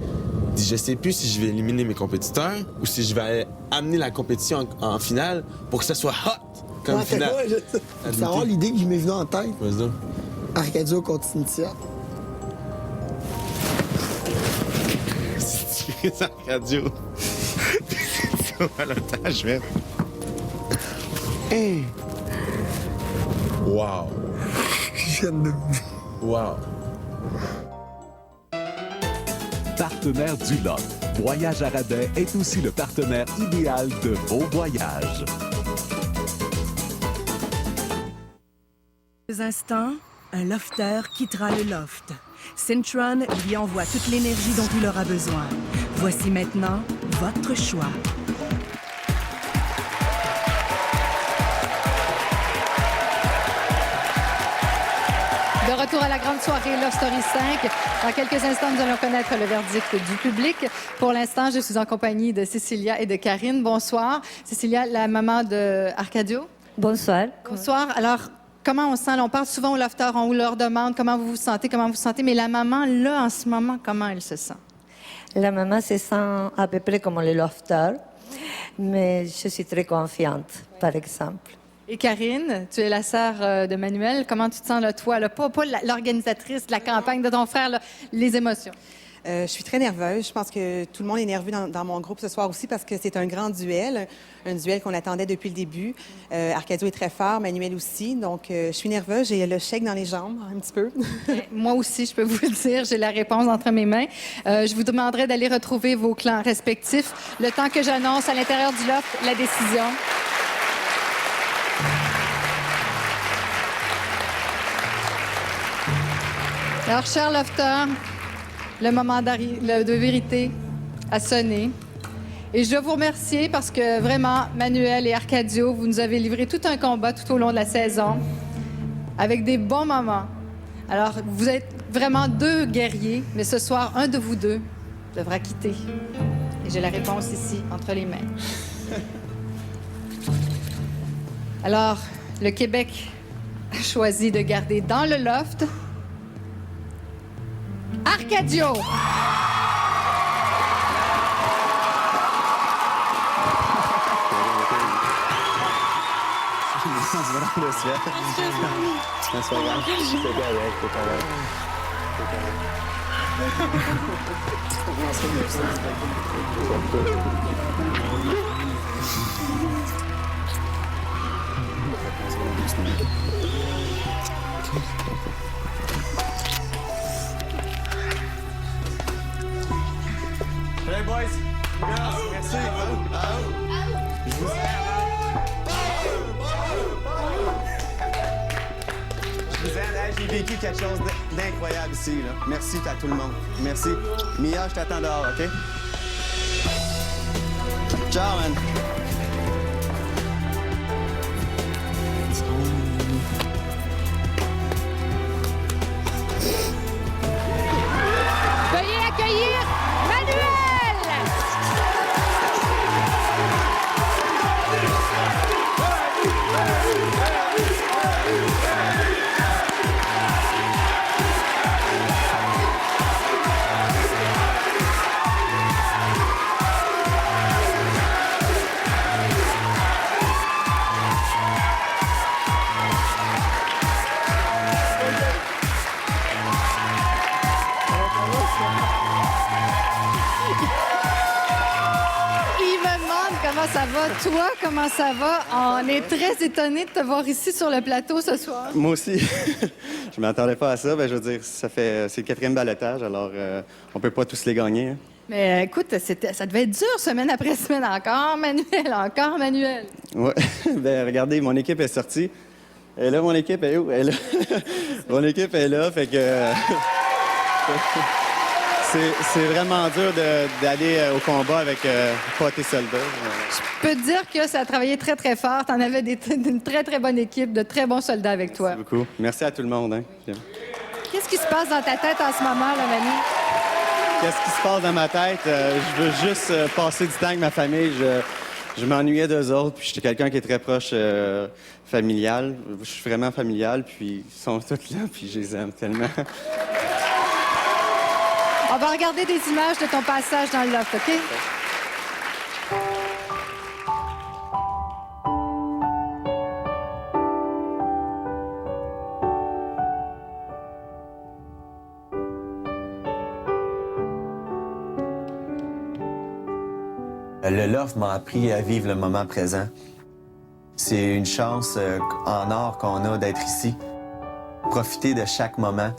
[SPEAKER 6] Je sais plus si je vais éliminer mes compétiteurs ou si je vais amener la compétition en finale pour que ça soit hot comme finale.
[SPEAKER 4] C'est vraiment l'idée qui m'est venue en tête.
[SPEAKER 6] Vas-y.
[SPEAKER 4] Arcadio contre Cynthia.
[SPEAKER 6] C'est Arcadio. C'est au balotage, même. Hey! Wow!
[SPEAKER 4] Je viens de...
[SPEAKER 1] Wow! Partenaire du Loft,
[SPEAKER 2] Voyage à rabais est aussi le partenaire idéal de vos voyages.
[SPEAKER 7] Quelques instants, un lofter quittera le loft. Syntron lui envoie toute l'énergie dont il aura besoin. Voici maintenant votre choix.
[SPEAKER 5] De retour à la grande soirée Love Story 5. Dans quelques instants, nous allons connaître le verdict du public. Pour l'instant, je suis en compagnie de Cécilia et de Karine. Bonsoir. Cécilia, la maman de Arcadio.
[SPEAKER 23] Bonsoir.
[SPEAKER 5] Bonsoir. Alors, comment on se sent? Là, on parle souvent aux lofters, on leur demande comment vous vous sentez, mais la maman, là, en ce moment, comment elle se sent?
[SPEAKER 23] La maman se sent à peu près comme le lofter, mais je suis très confiante, par exemple.
[SPEAKER 5] Et Karine, tu es la sœur de Manuel. Comment tu te sens, là, toi? Là? Pas l'organisatrice de la campagne de ton frère, là, les émotions.
[SPEAKER 24] Je suis très nerveuse. Je pense que tout le monde est nerveux dans mon groupe ce soir aussi parce que c'est un grand duel, un duel qu'on attendait depuis le début. Arcadio est très fort, Manuel aussi. Donc, je suis nerveuse. J'ai le chèque dans les jambes, un petit peu.
[SPEAKER 5] Moi aussi, je peux vous le dire. J'ai la réponse entre mes mains. Je vous demanderai d'aller retrouver vos clans respectifs le temps que j'annonce à l'intérieur du loft la décision. Alors, cher lofter, le moment de vérité a sonné. Et je dois vous remercier parce que vraiment, Manuel et Arcadio, vous nous avez livré tout un combat tout au long de la saison avec des bons moments. Alors, vous êtes vraiment deux guerriers, mais ce soir, un de vous deux devra quitter. Et j'ai la réponse ici, entre les mains. Alors, le Québec a choisi de garder dans le loft Arcadio.
[SPEAKER 19] Hey boys, merci. Je vous aime. J'ai vécu quelque chose d'incroyable ici. Là. Merci à tout le monde. Merci. Mia, je t'attends dehors, OK? Ciao, man.
[SPEAKER 5] Veuillez accueillir Manuel! Comment ça va? Toi, comment ça va? On est très étonnés de te voir ici sur le plateau ce soir.
[SPEAKER 19] Moi aussi. Je m'attendais pas à ça. Ben, je veux dire, c'est le 4e balotage, alors on peut pas tous les gagner. Hein.
[SPEAKER 5] Mais écoute, ça devait être dur semaine après semaine. Encore Manuel.
[SPEAKER 19] Ouais. Ben, regardez, mon équipe est sortie. Et là, mon équipe est où? Elle est là. Mon équipe est là, fait que... C'est vraiment dur d'aller au combat avec pas tes soldats.
[SPEAKER 5] Je peux te dire que ça a travaillé très, très fort. Tu en avais une très, très bonne équipe, de très bons soldats avec toi.
[SPEAKER 19] Merci beaucoup. Merci à tout le monde. Hein.
[SPEAKER 5] Qu'est-ce qui se passe dans ta tête en ce moment, là, Manu?
[SPEAKER 19] Qu'est-ce qui se passe dans ma tête? Je veux juste passer du temps avec ma famille. Je m'ennuyais d'eux autres, puis j'étais quelqu'un qui est très proche familial. Je suis vraiment familial, puis ils sont tous là, puis je les aime tellement.
[SPEAKER 5] On va regarder des images de ton passage dans le loft, OK?
[SPEAKER 25] Le loft m'a appris à vivre le moment présent. C'est une chance en or qu'on a d'être ici. Profiter de chaque moment.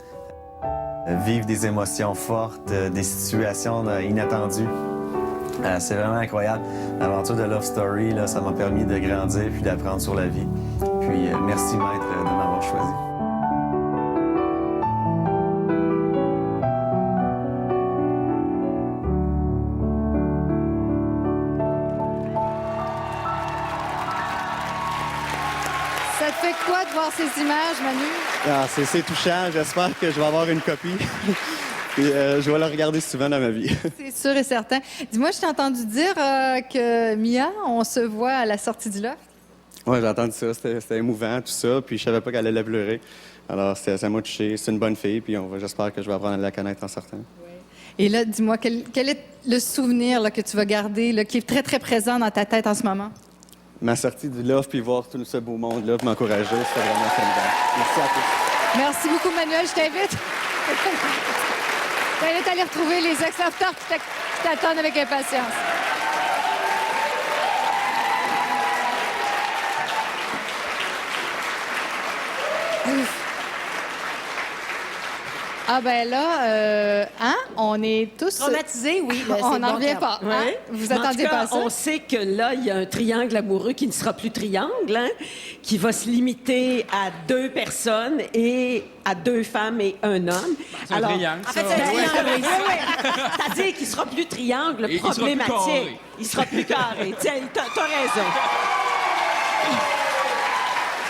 [SPEAKER 25] Vivre des émotions fortes, des situations inattendues. C'est vraiment incroyable. L'aventure de Love Story, là, ça m'a permis de grandir puis d'apprendre sur la vie. Puis merci, maître, de m'avoir choisi.
[SPEAKER 5] Ça te fait quoi de voir ces images, Manu?
[SPEAKER 19] Ah, c'est touchant. J'espère que je vais avoir une copie. Puis je vais la regarder souvent dans ma vie.
[SPEAKER 5] C'est sûr et certain. Dis-moi, je t'ai entendu dire que Mia, on se voit à la sortie du loft.
[SPEAKER 19] Oui, j'ai entendu ça. C'était émouvant, tout ça. Puis je savais pas qu'elle allait pleurer. Alors, ça m'a touché. C'est une bonne fille. Puis j'espère que je vais apprendre à la connaître en sortant.
[SPEAKER 5] Et là, dis-moi, quel est le souvenir là, que tu vas garder, là, qui est très, très présent dans ta tête en ce moment?
[SPEAKER 19] Ma sortie du loft, puis voir tout ce beau monde-là, puis m'encourager, c'était vraiment formidable. Merci à tous.
[SPEAKER 5] Merci beaucoup, Manuel. Je t'invite. Je t'invite à aller retrouver les ex-lofters qui t'attendent avec impatience. Ah ben là, on est tous...
[SPEAKER 15] Traumatisés, oui. Ben,
[SPEAKER 5] on
[SPEAKER 15] c'est
[SPEAKER 5] n'en
[SPEAKER 15] bon
[SPEAKER 5] revient
[SPEAKER 15] terme.
[SPEAKER 5] pas. Hein?
[SPEAKER 10] Ouais.
[SPEAKER 5] Vous
[SPEAKER 10] Mais en
[SPEAKER 5] attendiez
[SPEAKER 10] tout cas,
[SPEAKER 5] pas à ça?
[SPEAKER 10] on sait que là, il y a un triangle amoureux qui ne sera plus triangle, hein, qui va se limiter à 2 personnes et à 2 femmes et un homme.
[SPEAKER 11] C'est un triangle,
[SPEAKER 10] en fait,
[SPEAKER 11] ça.
[SPEAKER 10] c'est un
[SPEAKER 11] Ouais.
[SPEAKER 10] triangle, oui. C'est-à-dire qu'il ne sera plus triangle
[SPEAKER 11] Et il sera plus
[SPEAKER 10] problématique.
[SPEAKER 11] carré.
[SPEAKER 10] Il sera plus carré. Tiens, t'as raison.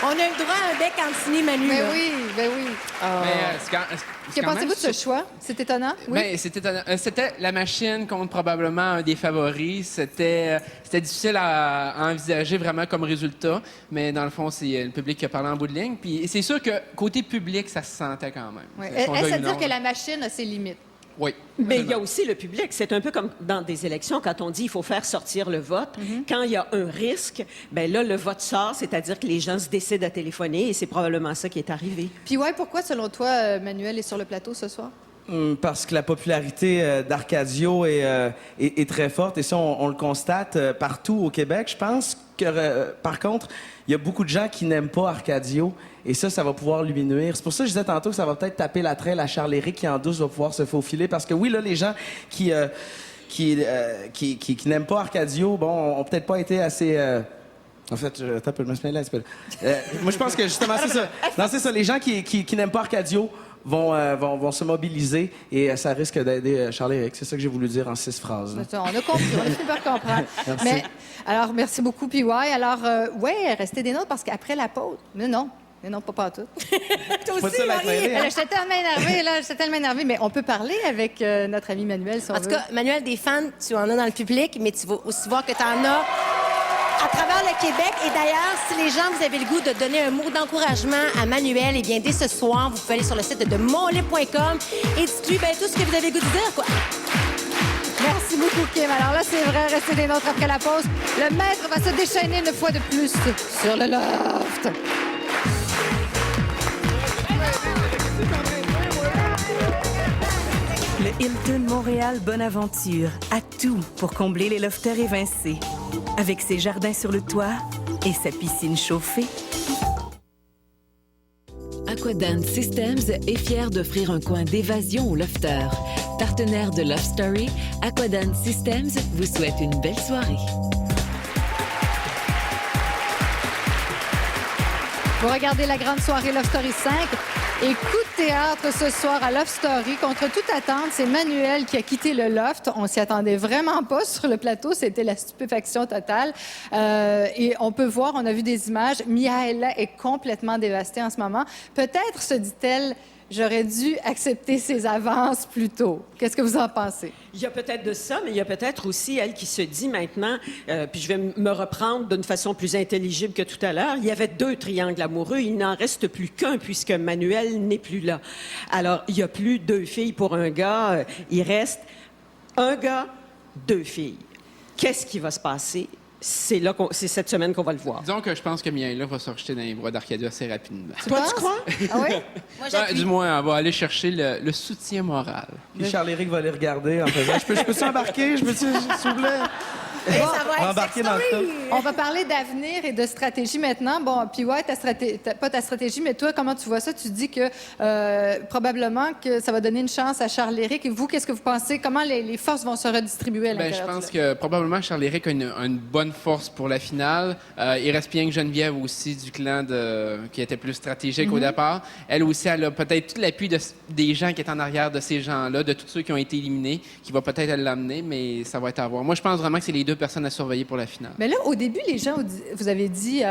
[SPEAKER 15] On a le droit à un bec en dessous, Manu.
[SPEAKER 5] Ben
[SPEAKER 15] là.
[SPEAKER 5] oui, ben oui.
[SPEAKER 11] c'est
[SPEAKER 5] Que
[SPEAKER 11] quand
[SPEAKER 5] pensez-vous
[SPEAKER 11] même
[SPEAKER 5] de ce choix? C'est étonnant? Oui.
[SPEAKER 11] Ben, c'était la machine contre probablement un des favoris. C'était difficile à envisager vraiment comme résultat, mais dans le fond, c'est le public qui a parlé en bout de ligne. Puis c'est sûr que côté public, ça se sentait quand même.
[SPEAKER 5] Oui.
[SPEAKER 11] C'est- qu'on
[SPEAKER 5] Est-ce
[SPEAKER 11] veuille
[SPEAKER 5] à
[SPEAKER 11] ou
[SPEAKER 5] dire
[SPEAKER 11] non,
[SPEAKER 5] que la machine a ses limites?
[SPEAKER 11] Oui.
[SPEAKER 10] Mais il y a aussi le public. C'est un peu comme dans des élections, quand on dit il faut faire sortir le vote. Quand il y a un risque, ben là, le vote sort, c'est-à-dire que les gens se décident à téléphoner et c'est probablement ça qui est arrivé.
[SPEAKER 5] Puis ouais, pourquoi, selon toi, Manuel est sur le plateau ce soir?
[SPEAKER 3] Parce que la popularité d'Arcadio est très forte et ça, on le constate partout au Québec. Je pense que, par contre, il y a beaucoup de gens qui n'aiment pas Arcadio et ça va pouvoir lui nuire. C'est pour ça que je disais tantôt que ça va peut-être taper la traîne à Charles-Éric qui, en douce, va pouvoir se faufiler. Parce que oui, là, les gens qui n'aiment pas Arcadio, bon, ont peut-être pas été assez... En fait, je tape le masculin là un petit peu. Moi, je pense que justement, c'est ça. Non, c'est ça. Les gens qui n'aiment pas Arcadio vont se mobiliser et ça risque d'aider Charles-Éric. C'est ça que j'ai voulu dire en 6 phrases. là.
[SPEAKER 5] On a compris, on a fini par comprendre.
[SPEAKER 3] Merci.
[SPEAKER 5] Mais, alors, merci beaucoup, PY. Alors, ouais, restez des notes parce qu'après la pause... Mais non, pas tout.
[SPEAKER 15] Toi
[SPEAKER 3] Pas
[SPEAKER 15] aussi,
[SPEAKER 3] ça, la
[SPEAKER 15] Marie.
[SPEAKER 3] traînée, hein?
[SPEAKER 5] J'étais tellement énervée, mais on peut parler avec notre ami Manuel, si on
[SPEAKER 15] En tout
[SPEAKER 5] veut.
[SPEAKER 15] cas, Manuel, des fans, tu en as dans le public, mais tu vas aussi voir que tu en as à travers le Québec. Et d'ailleurs, si les gens, vous avez le goût de donner un mot d'encouragement à Manuel, eh bien, dès ce soir, vous pouvez aller sur le site de monlip.com et dites-lui tout ce que vous avez le goût de dire, quoi.
[SPEAKER 5] Merci beaucoup, Kim. Alors là, c'est vrai, restez des nôtres après la pause. Le maître va se déchaîner une fois de plus sur le loft.
[SPEAKER 7] Le Hilton Montréal Bonaventure a tout pour combler les lofters évincés. Avec ses jardins sur le toit et sa piscine chauffée.
[SPEAKER 9] Aquadance Systems est fier d'offrir un coin d'évasion aux lofters. Partenaire de Love Story, Aquadance Systems vous souhaite une belle soirée.
[SPEAKER 5] Vous regardez la grande soirée Love Story 5. Et coup de théâtre ce soir à Love Story. Contre toute attente, c'est Manuel qui a quitté le loft. On s'y attendait vraiment pas sur le plateau. C'était la stupéfaction totale. Et on peut voir, on a vu des images. Miaela est complètement dévastée en ce moment. Peut-être, se dit-elle, j'aurais dû accepter ses avances plus tôt. Qu'est-ce que vous en pensez?
[SPEAKER 10] Il y a peut-être de ça, mais il y a peut-être aussi elle qui se dit maintenant, puis je vais me reprendre d'une façon plus intelligible que tout à l'heure, il y avait 2 triangles amoureux, il n'en reste plus qu'un puisque Manuel n'est plus là. Alors, il n'y a plus 2 filles pour un gars, il reste un gars, 2 filles. Qu'est-ce qui va se passer? C'est cette semaine qu'on va le voir.
[SPEAKER 11] Disons que je pense que Miaela va se rejeter dans les bras d'Arcadia assez rapidement.
[SPEAKER 10] Toi, tu crois?
[SPEAKER 5] Ah oui?
[SPEAKER 11] Du moins, on va aller chercher le soutien moral.
[SPEAKER 3] Puis Charles-Éric va les regarder en faisant « Je peux-tu embarquer? S'il vous plaît? »
[SPEAKER 15] Et ça va être
[SPEAKER 3] embarquer dans le
[SPEAKER 15] story.
[SPEAKER 3] top.
[SPEAKER 5] On va parler d'avenir et de stratégie maintenant. Bon, puis ouais, pas ta stratégie, mais toi, comment tu vois ça? Tu dis que probablement que ça va donner une chance à Charles-Éric. Et vous, qu'est-ce que vous pensez? Comment les forces vont se redistribuer à l'intérieur?
[SPEAKER 11] Je pense que probablement Charles-Éric a une bonne force pour la finale. Il reste bien que Geneviève aussi du clan qui était plus stratégique au départ. Elle aussi, elle a peut-être tout l'appui des gens qui est en arrière de ces gens-là, de tous ceux qui ont été éliminés, qui va peut-être l'amener, mais ça va être à voir. Moi, je pense vraiment que c'est les deux personnes à surveiller pour la finale.
[SPEAKER 5] Mais là, au début, les gens, vous avez dit,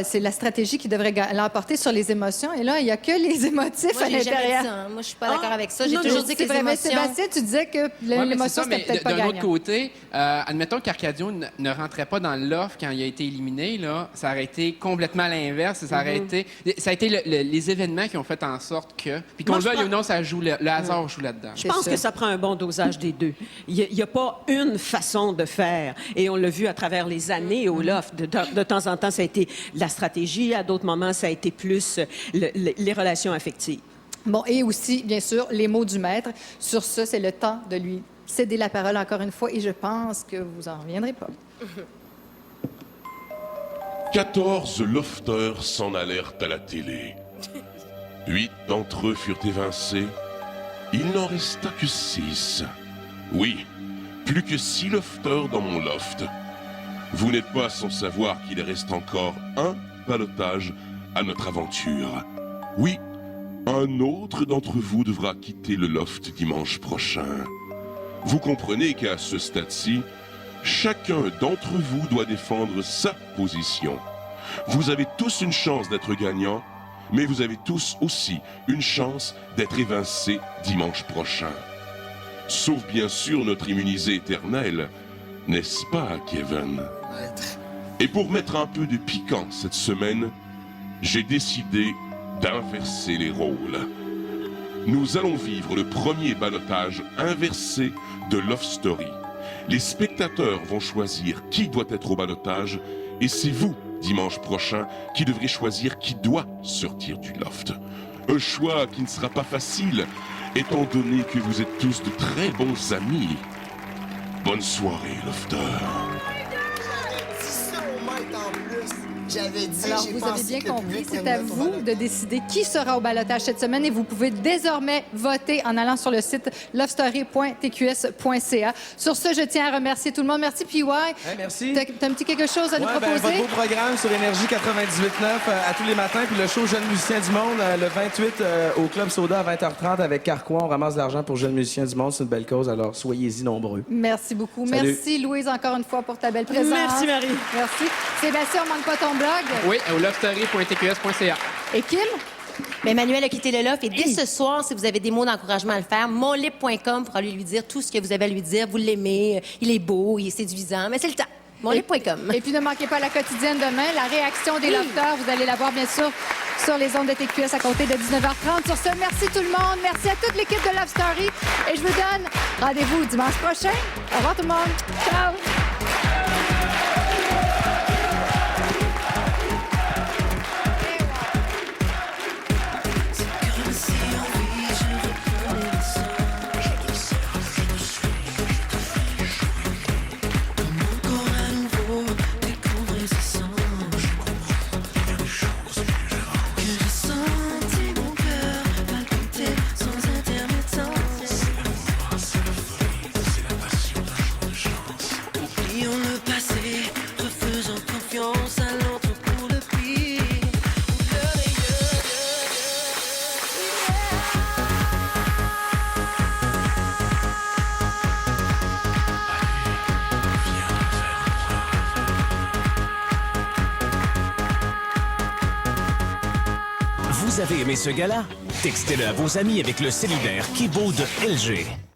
[SPEAKER 5] c'est la stratégie qui devrait l'emporter sur les émotions. Et là, il n'y a que les émotifs
[SPEAKER 15] Moi,
[SPEAKER 5] à
[SPEAKER 15] j'ai jamais
[SPEAKER 5] l'intérieur.
[SPEAKER 15] dit ça, hein. Moi, je suis pas d'accord avec ça. J'ai
[SPEAKER 5] Non,
[SPEAKER 15] toujours
[SPEAKER 5] non,
[SPEAKER 15] dit que
[SPEAKER 5] c'est
[SPEAKER 15] les
[SPEAKER 5] vrai, mais
[SPEAKER 15] émotions...
[SPEAKER 5] Sébastien, tu disais que
[SPEAKER 11] Ouais, mais
[SPEAKER 5] l'émotion,
[SPEAKER 11] c'est ça,
[SPEAKER 5] c'était peut-être pas
[SPEAKER 11] d'un
[SPEAKER 5] gagnant.
[SPEAKER 11] autre côté, admettons qu'Arcadio ne rentrait pas dans l'offre quand il a été éliminé, là, ça aurait été complètement l'inverse. Ça aurait été, ça a été les événements qui ont fait en sorte que... Puis qu'on le veuille ou non, ça joue le hasard joue là-dedans.
[SPEAKER 10] Je pense que ça prend un bon dosage des deux. Il n'y a pas une façon de faire. Et on l'a vu à travers les années au loft. De temps en temps, ça a été la stratégie. À d'autres moments, ça a été plus les relations affectives.
[SPEAKER 5] Bon, et aussi, bien sûr, les mots du maître. Sur ce, c'est le temps de lui céder la parole encore une fois et je pense que vous en reviendrez pas.
[SPEAKER 13] 14 lofters s'en allèrent à la télé. 8 d'entre eux furent évincés. Il n'en resta que 6. Oui, plus que 6 lofters dans mon loft. Vous n'êtes pas sans savoir qu'il reste encore un ballottage à notre aventure. Oui, un autre d'entre vous devra quitter le loft dimanche prochain. Vous comprenez qu'à ce stade-ci, chacun d'entre vous doit défendre sa position. Vous avez tous une chance d'être gagnant, mais vous avez tous aussi une chance d'être évincés dimanche prochain. Sauf bien sûr notre immunisé éternel, n'est-ce pas, Kevin? Et pour mettre un peu de piquant cette semaine, j'ai décidé d'inverser les rôles. Nous allons vivre le premier ballottage inversé de Love Story. Les spectateurs vont choisir qui doit être au ballottage et c'est vous, dimanche prochain, qui devrez choisir qui doit sortir du loft. Un choix qui ne sera pas facile, étant donné que vous êtes tous de très bons amis. Bonne soirée, Lofter.
[SPEAKER 5] Alors, vous avez bien compris, c'est à vous de décider qui sera au ballottage cette semaine et vous pouvez désormais voter en allant sur le site lovestory.tqs.ca. Sur ce, je tiens à remercier tout le monde. Merci, PY.
[SPEAKER 3] Merci.
[SPEAKER 5] T'as un petit quelque chose à nous proposer?
[SPEAKER 3] Votre beau programme sur Énergie 98.9 à tous les matins, puis le show Jeunes musiciens du monde le 28 au Club Soda à 20h30 avec Carquois. On ramasse de l'argent pour Jeunes musiciens du monde. C'est une belle cause, alors soyez-y nombreux.
[SPEAKER 5] Merci beaucoup.
[SPEAKER 3] Salut.
[SPEAKER 5] Merci, Louise, encore une fois, pour ta belle présence.
[SPEAKER 10] Merci, Marie.
[SPEAKER 5] Merci. Sébastien, on manque pas ton blog.
[SPEAKER 11] Oui, au lovestory.tqs.ca.
[SPEAKER 5] Et Kim?
[SPEAKER 15] Mais Emmanuel a quitté le loft et dès ce soir, si vous avez des mots d'encouragement à le faire, monlip.com pour aller lui dire tout ce que vous avez à lui dire. Vous l'aimez, il est beau, il est séduisant, mais c'est le temps. Monlip.com.
[SPEAKER 5] Et puis ne manquez pas la quotidienne demain, la réaction des lofters. Vous allez la voir, bien sûr, sur les ondes de TQS à compter de 19h30. Sur ce, merci tout le monde. Merci à toute l'équipe de Love Story. Et je vous donne rendez-vous dimanche prochain. Au revoir tout le monde. Ciao!
[SPEAKER 1] Vous avez aimé ce gala? Textez-le à vos amis avec le cellulaire Keyboard LG.